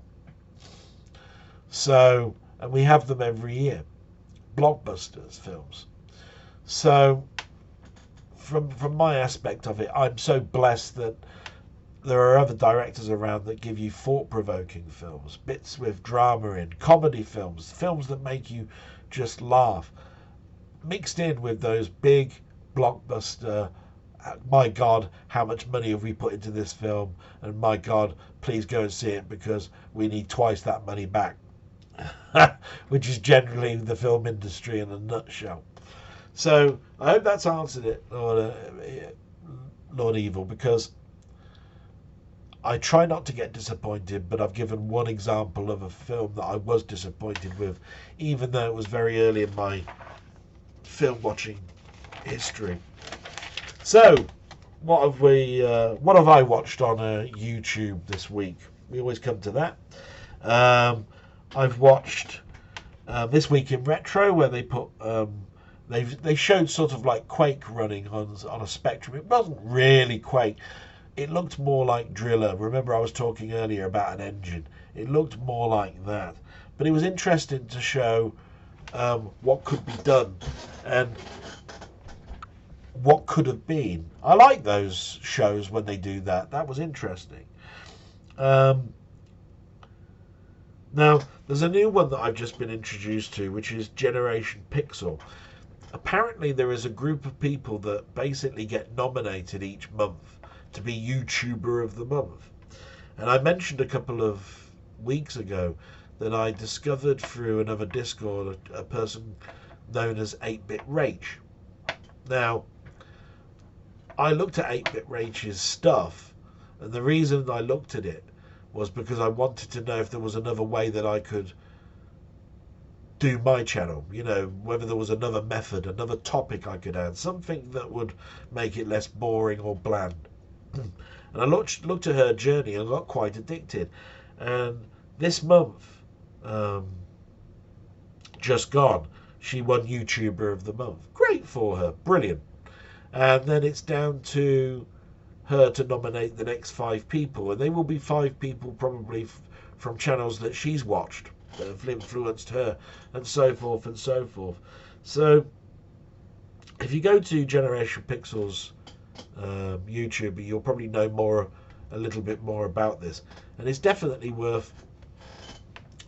So, and we have them every year. Blockbusters films. So, from my aspect of it, I'm so blessed that there are other directors around that give you thought-provoking films, bits with drama in, comedy films, films that make you just laugh, mixed in with those big blockbuster, my God, how much money have we put into this film? And my God, please go and see it because we need twice that money back. Which is generally the film industry in a nutshell. So I hope that's answered it, Lord Evil, because I try not to get disappointed, but I've given one example of a film that I was disappointed with, even though it was very early in my film watching history. So, what have I watched on YouTube this week? We always come to that. I've watched This Week in Retro, where they put they showed sort of like Quake running on a Spectrum. It wasn't really Quake. It looked more like Driller. Remember, I was talking earlier about an engine. It looked more like that. But it was interesting to show what could be done and what could have been. I like those shows when they do that. That was interesting. Now, there's a new one that I've just been introduced to, which is Generation Pixel. Apparently, there is a group of people that basically get nominated each month to be YouTuber of the month. And I mentioned a couple of weeks ago that I discovered through another Discord a person known as 8-Bit Rach. Now, I looked at 8-Bit Rach's stuff, and the reason I looked at it was because I wanted to know if there was another way that I could do my channel, you know, whether there was another method, another topic I could add, something that would make it less boring or bland. And I looked at her journey and got quite addicted. And this month, just gone, she won YouTuber of the month. Great for her, brilliant. And then it's down to her to nominate the next 5 people, and they will be 5 people probably from channels that she's watched that have influenced her, and so forth and so forth. So if you go to Generation Pixel's YouTube, you'll probably know a little bit more about this, and it's definitely worth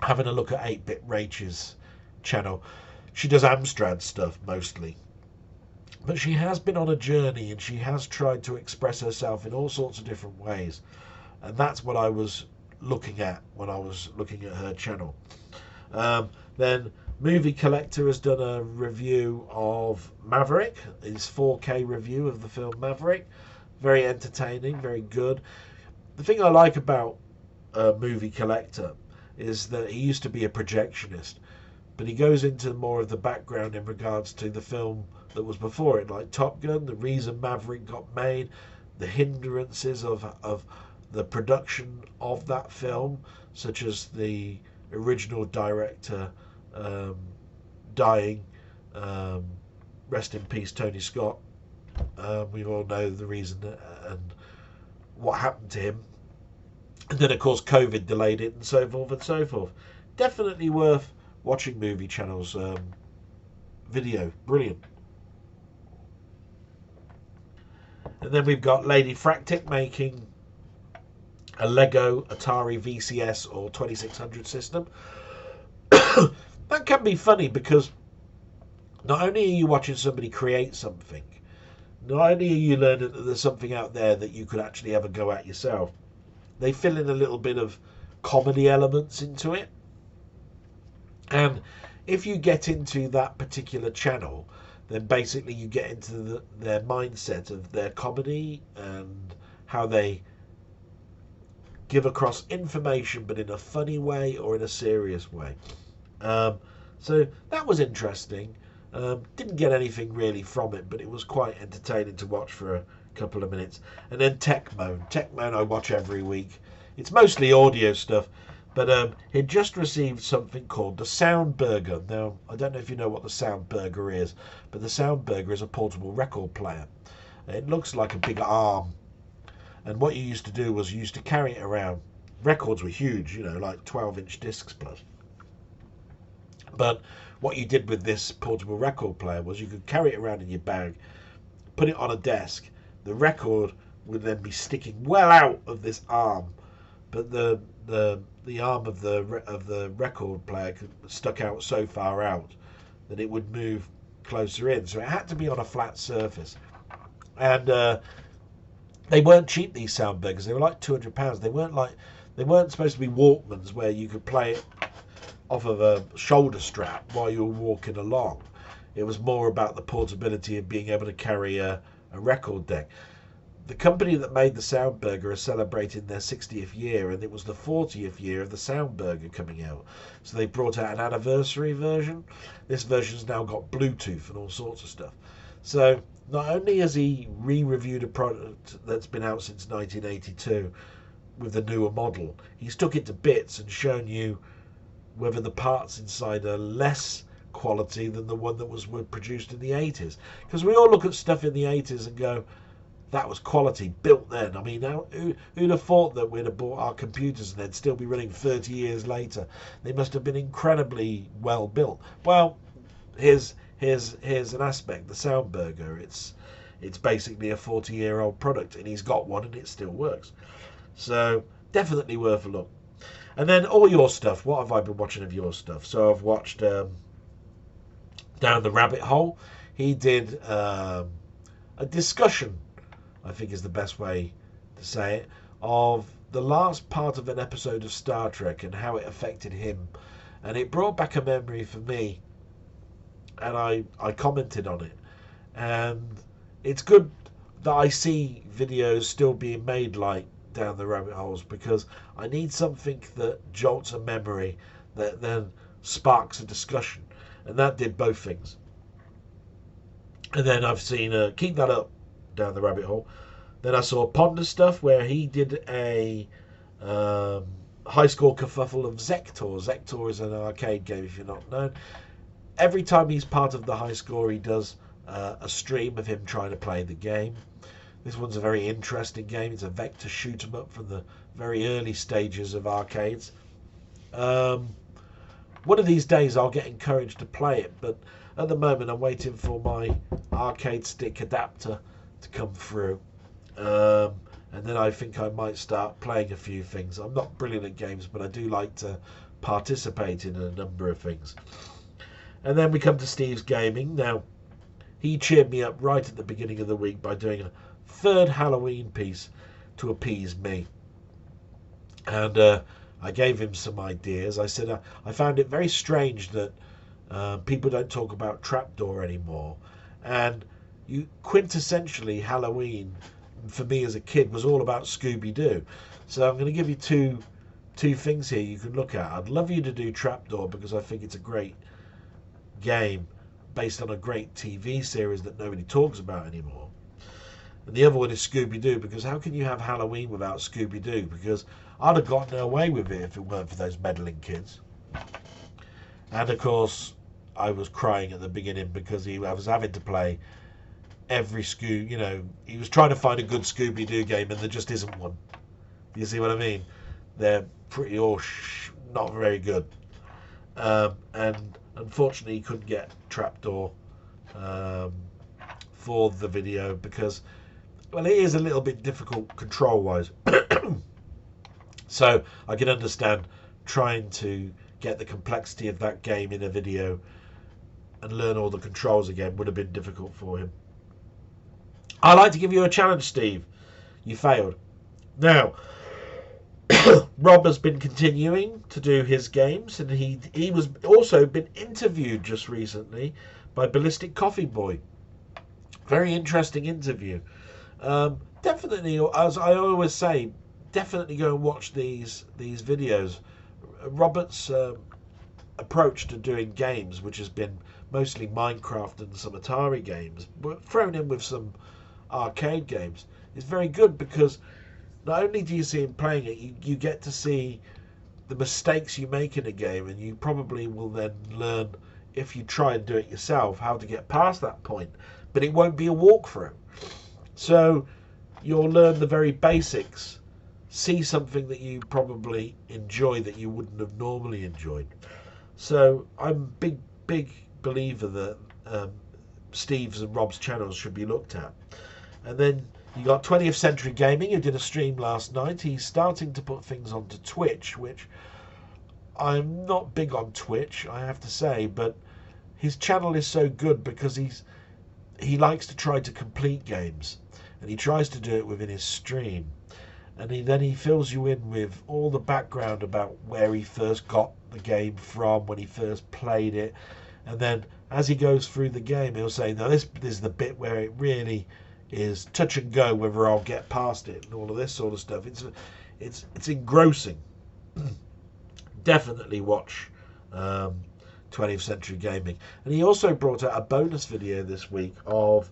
having a look at 8-Bit Rach's channel. She does Amstrad stuff mostly, But she has been on a journey, and she has tried to express herself in all sorts of different ways. And that's what I was looking at when I was looking at her channel. Then Movie Collector has done a review of Maverick, his 4K review of the film Maverick. Very entertaining, very good. The thing I like about Movie Collector is that he used to be a projectionist, but he goes into more of the background in regards to the film that was before it, like Top Gun, the reason Maverick got made, the hindrances of the production of that film, such as the original director dying. Rest in peace, Tony Scott. We all know the reason and what happened to him. And then, of course, COVID delayed it, and so forth and so forth. Definitely worth watching Movie Channel's video. Brilliant. And then we've got Lady Fractic making a Lego Atari VCS or 2600 system. That can be funny because not only are you watching somebody create something, not only are you learning that there's something out there that you could actually have a go at yourself, they fill in a little bit of comedy elements into it. And if you get into that particular channel, then basically you get into their mindset of their comedy and how they give across information, but in a funny way or in a serious way. So that was interesting. Didn't get anything really from it, but it was quite entertaining to watch for a couple of minutes. And then Tech Moan I watch every week. It's mostly audio stuff, but it just received something called the Soundburger. Now, I don't know if you know what the Soundburger is, but the Soundburger is a portable record player. It looks like a big arm, and what you used to do was you used to carry it around. Records were huge, you know, like 12-inch discs plus. But what you did with this portable record player was you could carry it around in your bag, put it on a desk. The record would then be sticking well out of this arm, but the arm of the record player stuck out so far out that it would move closer in. So it had to be on a flat surface, and they weren't cheap, these Soundburgers. They were like £200. They weren't supposed to be Walkmans where you could play it off of a shoulder strap while you were walking along. It was more about the portability of being able to carry a record deck. The company that made the Soundburger is celebrating their 60th year, and it was the 40th year of the Soundburger coming out. So they brought out an anniversary version. This version's now got Bluetooth and all sorts of stuff. So not only has he re-reviewed a product that's been out since 1982 with the newer model, he's took it to bits and shown you whether the parts inside are less quality than the one that was produced in the 80s. Because we all look at stuff in the 80s and go, that was quality built then. I mean, who'd have thought that we'd have bought our computers and they'd still be running 30 years later? They must have been incredibly well built. Well, here's an aspect. The Soundburger, it's basically a 40-year-old product, and he's got one and it still works. So definitely worth a look. And then all your stuff. What have I been watching of your stuff? So I've watched Down the Rabbit Hole. He did a discussion, I think is the best way to say it, of the last part of an episode of Star Trek and how it affected him. And it brought back a memory for me. And I commented on it. And it's good that I see videos still being made like Down the Rabbit Holes, because I need something that jolts a memory that then sparks a discussion, and that did both things. And then I've seen Keep That Up, Down the Rabbit Hole. Then I saw Ponder Stuff, where he did a high score kerfuffle of Zektor. Zektor is an arcade game, if you're not known. Every time he's part of the high score, he does a stream of him trying to play the game. This one's a very interesting game. It's a vector shoot 'em up from the very early stages of arcades. One of these days I'll get encouraged to play it, but at the moment I'm waiting for my arcade stick adapter to come through. And then I think I might start playing a few things. I'm not brilliant at games, but I do like to participate in a number of things. And then we come to Steve's Gaming. Now, he cheered me up right at the beginning of the week by doing a third Halloween piece to appease me. And I gave him some ideas. I said I found it very strange that people don't talk about trapdoor anymore. And quintessentially Halloween for me as a kid was all about Scooby-Doo. So I'm going to give you two things here you can look at. I'd love you to do trapdoor because I think it's a great game based on a great TV series that nobody talks about anymore. And the other one is Scooby-Doo, because how can you have Halloween without Scooby-Doo? Because I'd have gotten away with it if it weren't for those meddling kids. And of course, I was crying at the beginning because I was having to play every he was trying to find a good Scooby-Doo game and there just isn't one. You see what I mean? They're pretty not very good. And unfortunately, he couldn't get trapdoor for the video because, well, it is a little bit difficult control-wise. So I can understand trying to get the complexity of that game in a video and learn all the controls again would have been difficult for him. I'd like to give you a challenge, Steve. You failed. Now, Rob has been continuing to do his games, and he was also been interviewed just recently by Ballistic Coffee Boy. Very interesting interview. Definitely, as I always say, definitely go and watch these videos. Robert's approach to doing games, which has been mostly Minecraft and some Atari games, but thrown in with some arcade games, is very good because not only do you see him playing it, you get to see the mistakes you make in a game, and you probably will then learn, if you try and do it yourself, how to get past that point. But it won't be a walkthrough. So you'll learn the very basics, see something that you probably enjoy that you wouldn't have normally enjoyed. So I'm a big believer that Steve's and Rob's channels should be looked at. And then you got 20th Century Gaming, who did a stream last night. He's starting to put things onto Twitch, which I'm not big on Twitch, I have to say, but his channel is so good because he likes to try to complete games, and he tries to do it within his stream. And then he fills you in with all the background about where he first got the game from, when he first played it. And then as he goes through the game, he'll say, now this is the bit where it really is touch and go whether I'll get past it, and all of this sort of stuff. It's engrossing. Definitely watch 20th Century Gaming. And he also brought out a bonus video this week of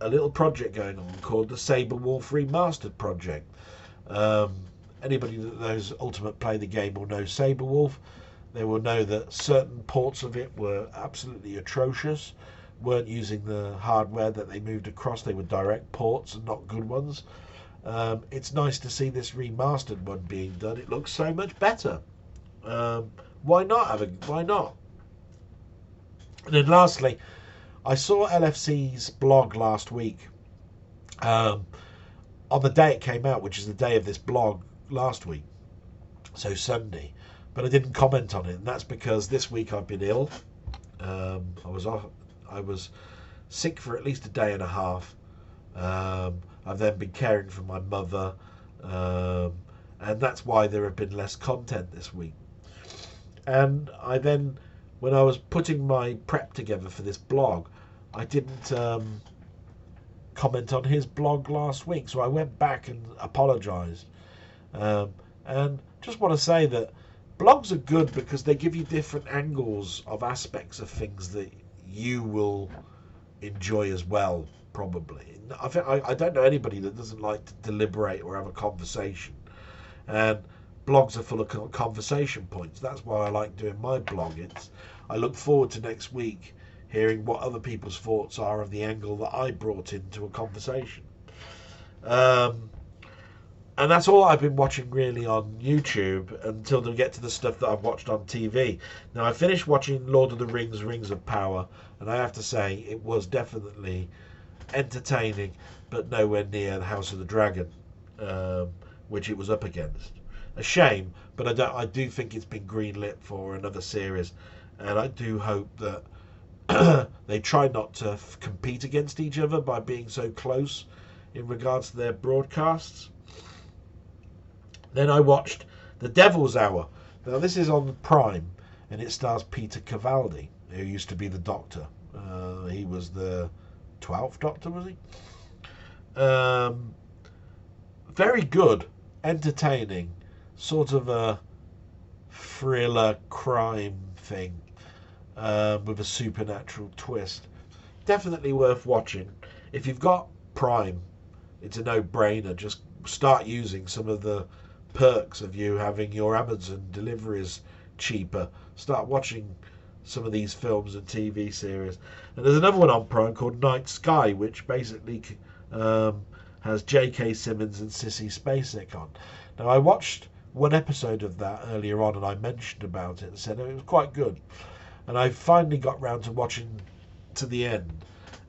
a little project going on called the Sabre Wolf Remastered project. Anybody that knows Ultimate Play the game will know Sabre Wolf. They will know that certain ports of it were absolutely atrocious, weren't using the hardware that they moved across. They were direct ports and not good ones. It's nice to see this remastered one being done. It looks so much better. Why not? Why not? And then lastly, I saw LFC's blog last week. On the day it came out, which is the day of this blog last week, so Sunday, but I didn't comment on it, and that's because this week I've been ill. I was sick for at least a day and a half. I've then been caring for my mother, and that's why there have been less content this week. And I then, when I was putting my prep together for this blog, I didn't comment on his blog last week, so I went back and apologised. And just want to say that blogs are good because they give you different angles of aspects of things that you will enjoy as well, probably. I don't know anybody that doesn't like to deliberate or have a conversation. And blogs are full of conversation points. That's why I like doing my blog. I look forward to next week hearing what other people's thoughts are of the angle that I brought into a conversation. And that's all I've been watching really on YouTube until we get to the stuff that I've watched on TV. Now, I finished watching Lord of the Rings, Rings of Power, and I have to say it was definitely entertaining, but nowhere near the House of the Dragon, which it was up against. A shame, but I do think it's been greenlit for another series, and I do hope that They try not to compete against each other by being so close in regards to their broadcasts. Then I watched The Devil's Hour. Now this is on Prime, and it stars Peter Capaldi, who used to be the Doctor. He was the 12th Doctor, was he? Very good, entertaining, sort of a thriller crime thing with a supernatural twist. Definitely worth watching. If you've got Prime, it's a no-brainer. Just start using some of the perks of you having your Amazon deliveries cheaper. Start watching some of these films and TV series. And there's another one on Prime called Night Sky, which basically has J.K. Simmons and Sissy Spacek on. Now, I watched one episode of that earlier on, and I mentioned about it and said it was quite good. And I finally got round to watching to the end,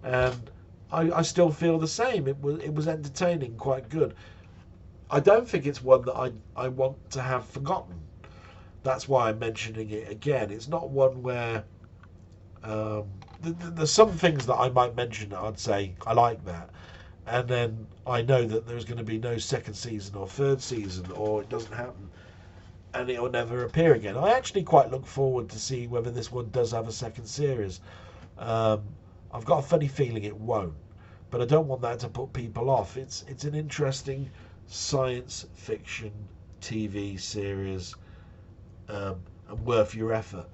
and I still feel the same. It was entertaining, quite good. I don't think it's one that I want to have forgotten. That's why I'm mentioning it again. It's not one where there's some things that I might mention that I'd say I like that, and then I know that there's going to be no second season or third season, or it doesn't happen, and it will never appear again. I actually quite look forward to see whether this one does have a second series. I've got a funny feeling it won't, but I don't want that to put people off. It's an interesting science fiction TV series, and worth your effort.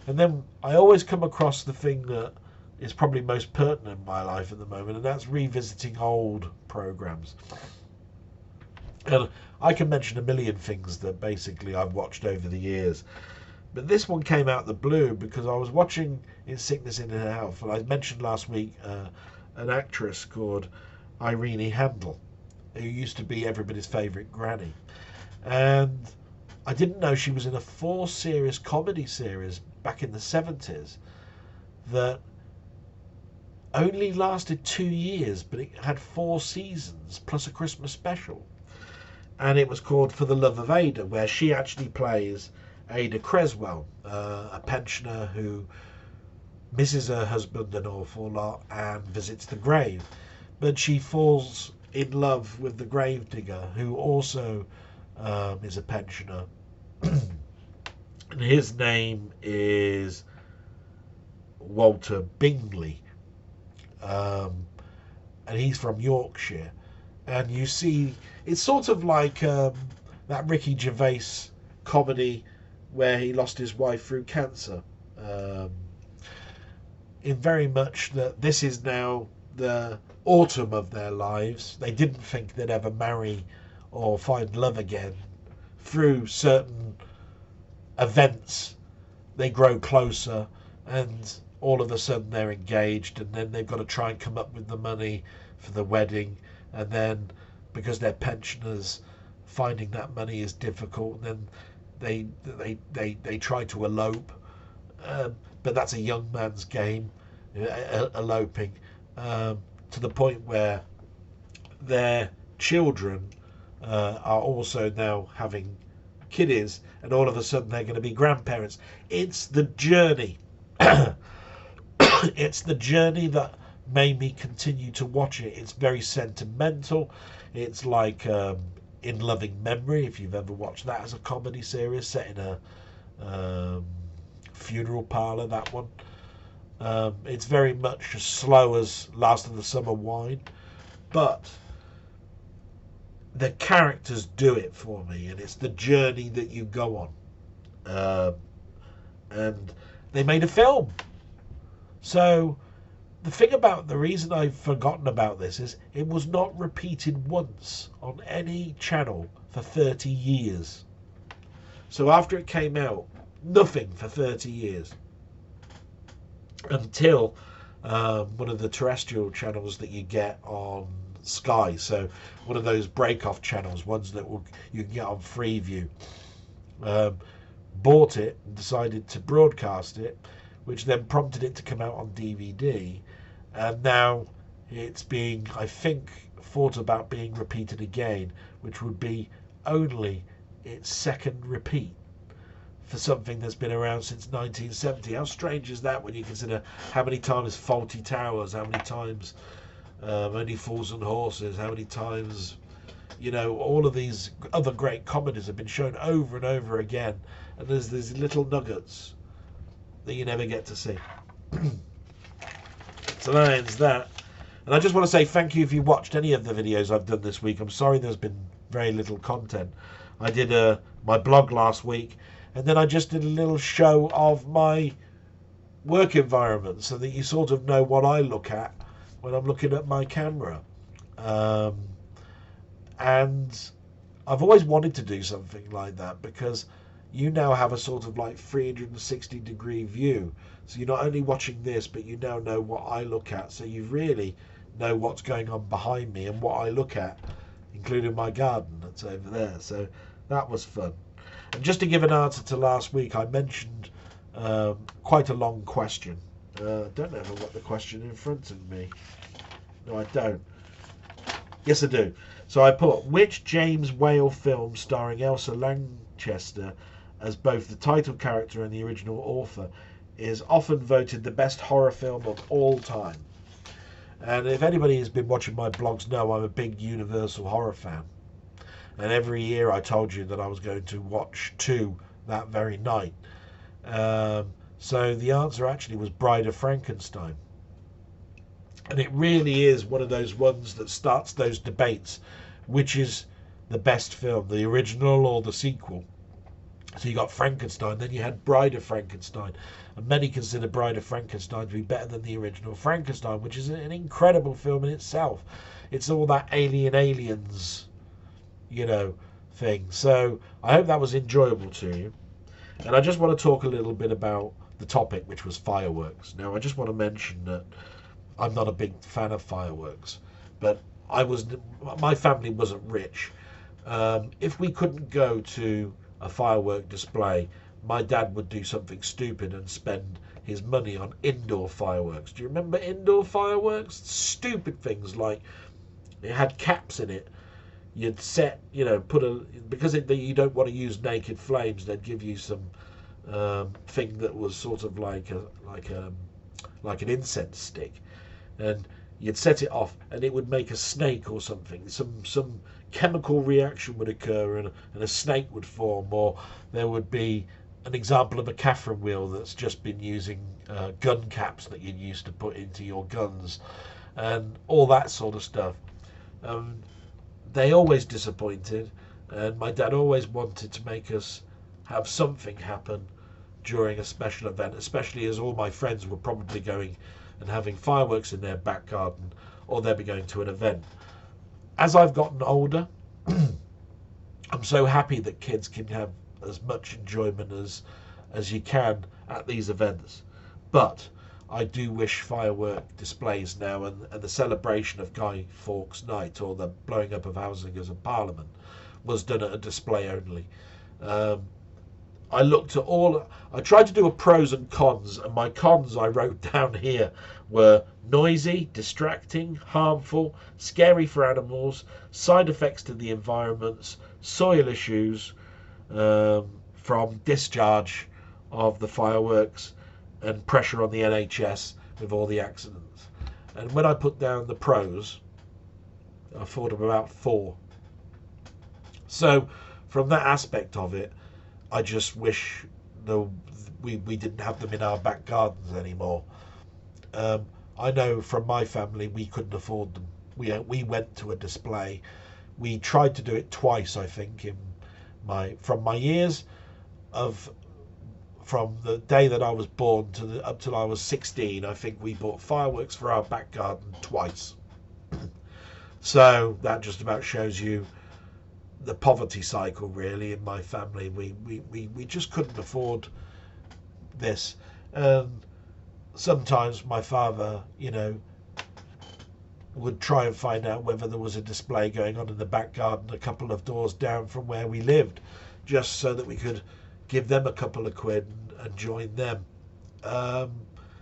And then I always come across the thing that is probably most pertinent in my life at the moment, and that's revisiting old programs. And I can mention a million things that basically I've watched over the years, but this one came out of the blue because I was watching In Sickness and in Health, and I mentioned last week an actress called Irene Handel, who used to be everybody's favourite granny, and I didn't know she was in a 4-series comedy series back in the 70s that only lasted 2 years, but it had 4 seasons plus a Christmas special. And it was called For the Love of Ada, where she actually plays Ada Creswell, a pensioner who misses her husband an awful lot and visits the grave. But she falls in love with the gravedigger, who also is a pensioner. And his name is Walter Bingley. And he's from Yorkshire. And you see, it's sort of like that Ricky Gervais comedy where he lost his wife through cancer. In very much that this is now the autumn of their lives. They didn't think they'd ever marry or find love again. Through certain events, they grow closer, and all of a sudden they're engaged, and then they've got to try and come up with the money for the wedding, and then because they're pensioners, finding that money is difficult, and then they try to elope, but that's a young man's game, eloping, to the point where their children are also now having kiddies, and all of a sudden they're going to be grandparents. It's the journey. It's the journey that made me continue to watch it. It's very sentimental. It's like In Loving Memory, if you've ever watched that as a comedy series set in a funeral parlour, that one. It's very much as slow as Last of the Summer Wine, but the characters do it for me, and it's the journey that you go on. And they made a film. So the reason I've forgotten about this is it was not repeated once on any channel for 30 years. So after it came out, nothing for 30 years. Until one of the terrestrial channels that you get on Sky, so one of those break-off channels, ones that you can get on Freeview, bought it and decided to broadcast it, which then prompted it to come out on DVD, and now it's being, I think, thought about being repeated again, which would be only its second repeat. for something that's been around since 1970. How strange is that when you consider how many times Faulty Towers, how many times Only Fools and Horses, how many times, you know, all of these other great comedies have been shown over and over again, and there's these little nuggets that you never get to see. So that ends that. And I just want to say thank you if you watched any of the videos I've done this week. I'm sorry there's been very little content. I did my blog last week, and then I just did a little show of my work environment so that you sort of know what I look at when I'm looking at my camera. And I've always wanted to do something like that because you now have a sort of like 360-degree view. So you're not only watching this, but you now know what I look at. So you really know what's going on behind me and what I look at, including my garden that's over there. So that was fun. And just to give an answer to last week, I mentioned quite a long question. I don't know if I've got the question in front of me. No, I don't. Yes, I do. So I put, which James Whale film starring Elsa Lanchester as both the title character and the original author is often voted the best horror film of all time? And if anybody has been watching my blogs know I'm a big Universal horror fan. And every year I told you that I was going to watch 2 that very night. So the answer actually was Bride of Frankenstein. And it really is one of those ones that starts those debates. Which is the best film, the original or the sequel? So you got Frankenstein, then you had Bride of Frankenstein. And many consider Bride of Frankenstein to be better than the original Frankenstein, which is an incredible film in itself. It's all that aliens, you know, thing. So I hope that was enjoyable to you. And I just want to talk a little bit about the topic, which was fireworks. Now, I just want to mention that I'm not a big fan of fireworks, but my family wasn't rich. If we couldn't go to a firework display, my dad would do something stupid and spend his money on indoor fireworks. Do you remember indoor fireworks? Stupid things like it had caps in it. You'd set, you know, because you don't want to use naked flames, they'd give you some thing that was sort of like an incense stick, and you'd set it off and it would make a snake or something. Some chemical reaction would occur and a snake would form, or there would be an example of a Catherine wheel that's just been using gun caps that you used to put into your guns and all that sort of stuff. They always disappointed, and my dad always wanted to make us have something happen during a special event, especially as all my friends were probably going and having fireworks in their back garden, or they'll be going to an event. As I've gotten older, I'm so happy that kids can have as much enjoyment as you can at these events. But I do wish firework displays now and the celebration of Guy Fawkes Night, or the blowing up of houses of Parliament, was done at a display only. I tried to do a pros and cons, and my cons I wrote down here were noisy, distracting, harmful, scary for animals, side effects to the environments, soil issues from discharge of the fireworks, and pressure on the NHS with all the accidents. And when I put down the pros, I thought of about 4. So from that aspect of it, I just wish we didn't have them in our back gardens anymore. I know from my family we couldn't afford them. We went to a display. We tried to do it twice, I think, from my years of from the day that I was born to up till I was 16. I think we bought fireworks for our back garden twice. So that just about shows you the poverty cycle, really, in my family. We just couldn't afford this. Sometimes my father, you know, would try and find out whether there was a display going on in the back garden a couple of doors down from where we lived, just so that we could give them a couple of quid and join them. That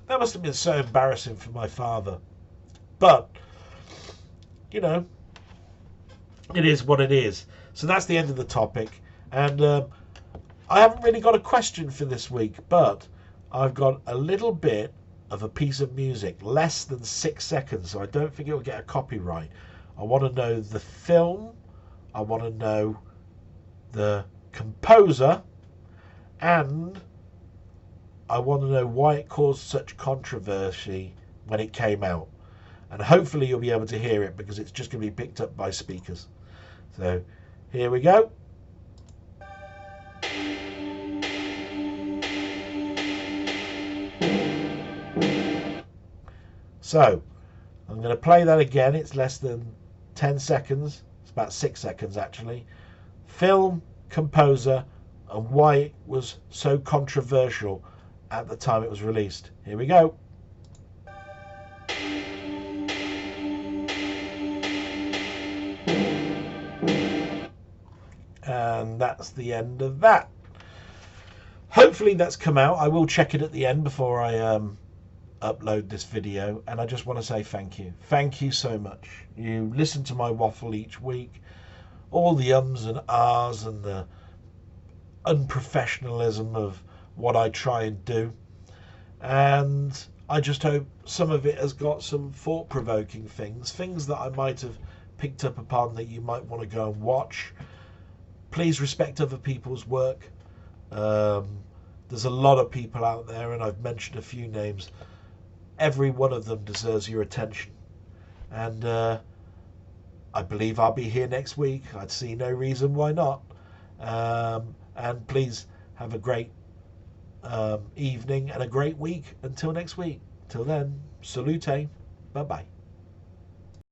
must have been so embarrassing for my father. But, you know, it is what it is. So that's the end of the topic. And I haven't really got a question for this week, but I've got a little bit of a piece of music, less than 6 seconds, so I don't think it will get a copyright. I want to know the film, I want to know the composer, and I want to know why it caused such controversy when it came out. And hopefully you'll be able to hear it because it's just going to be picked up by speakers. So here we go. So I'm going to play that again. It's less than 10 seconds. It's about 6 seconds actually. Film, composer, and why it was so controversial at the time it was released. Here we go. And that's the end of that. Hopefully that's come out. I will check it at the end before I upload this video, and I just want to say thank you. Thank you so much. You listen to my waffle each week, all the ums and ahs and the unprofessionalism of what I try and do, and I just hope some of it has got some thought-provoking things that I might have picked up upon that you might want to go and watch. Please respect other people's work. There's a lot of people out there, and I've mentioned a few names. Every one of them deserves your attention, and I believe I'll be here next week. I'd see no reason why not. And please have a great evening and a great week until next week. Till then, salute. Bye bye.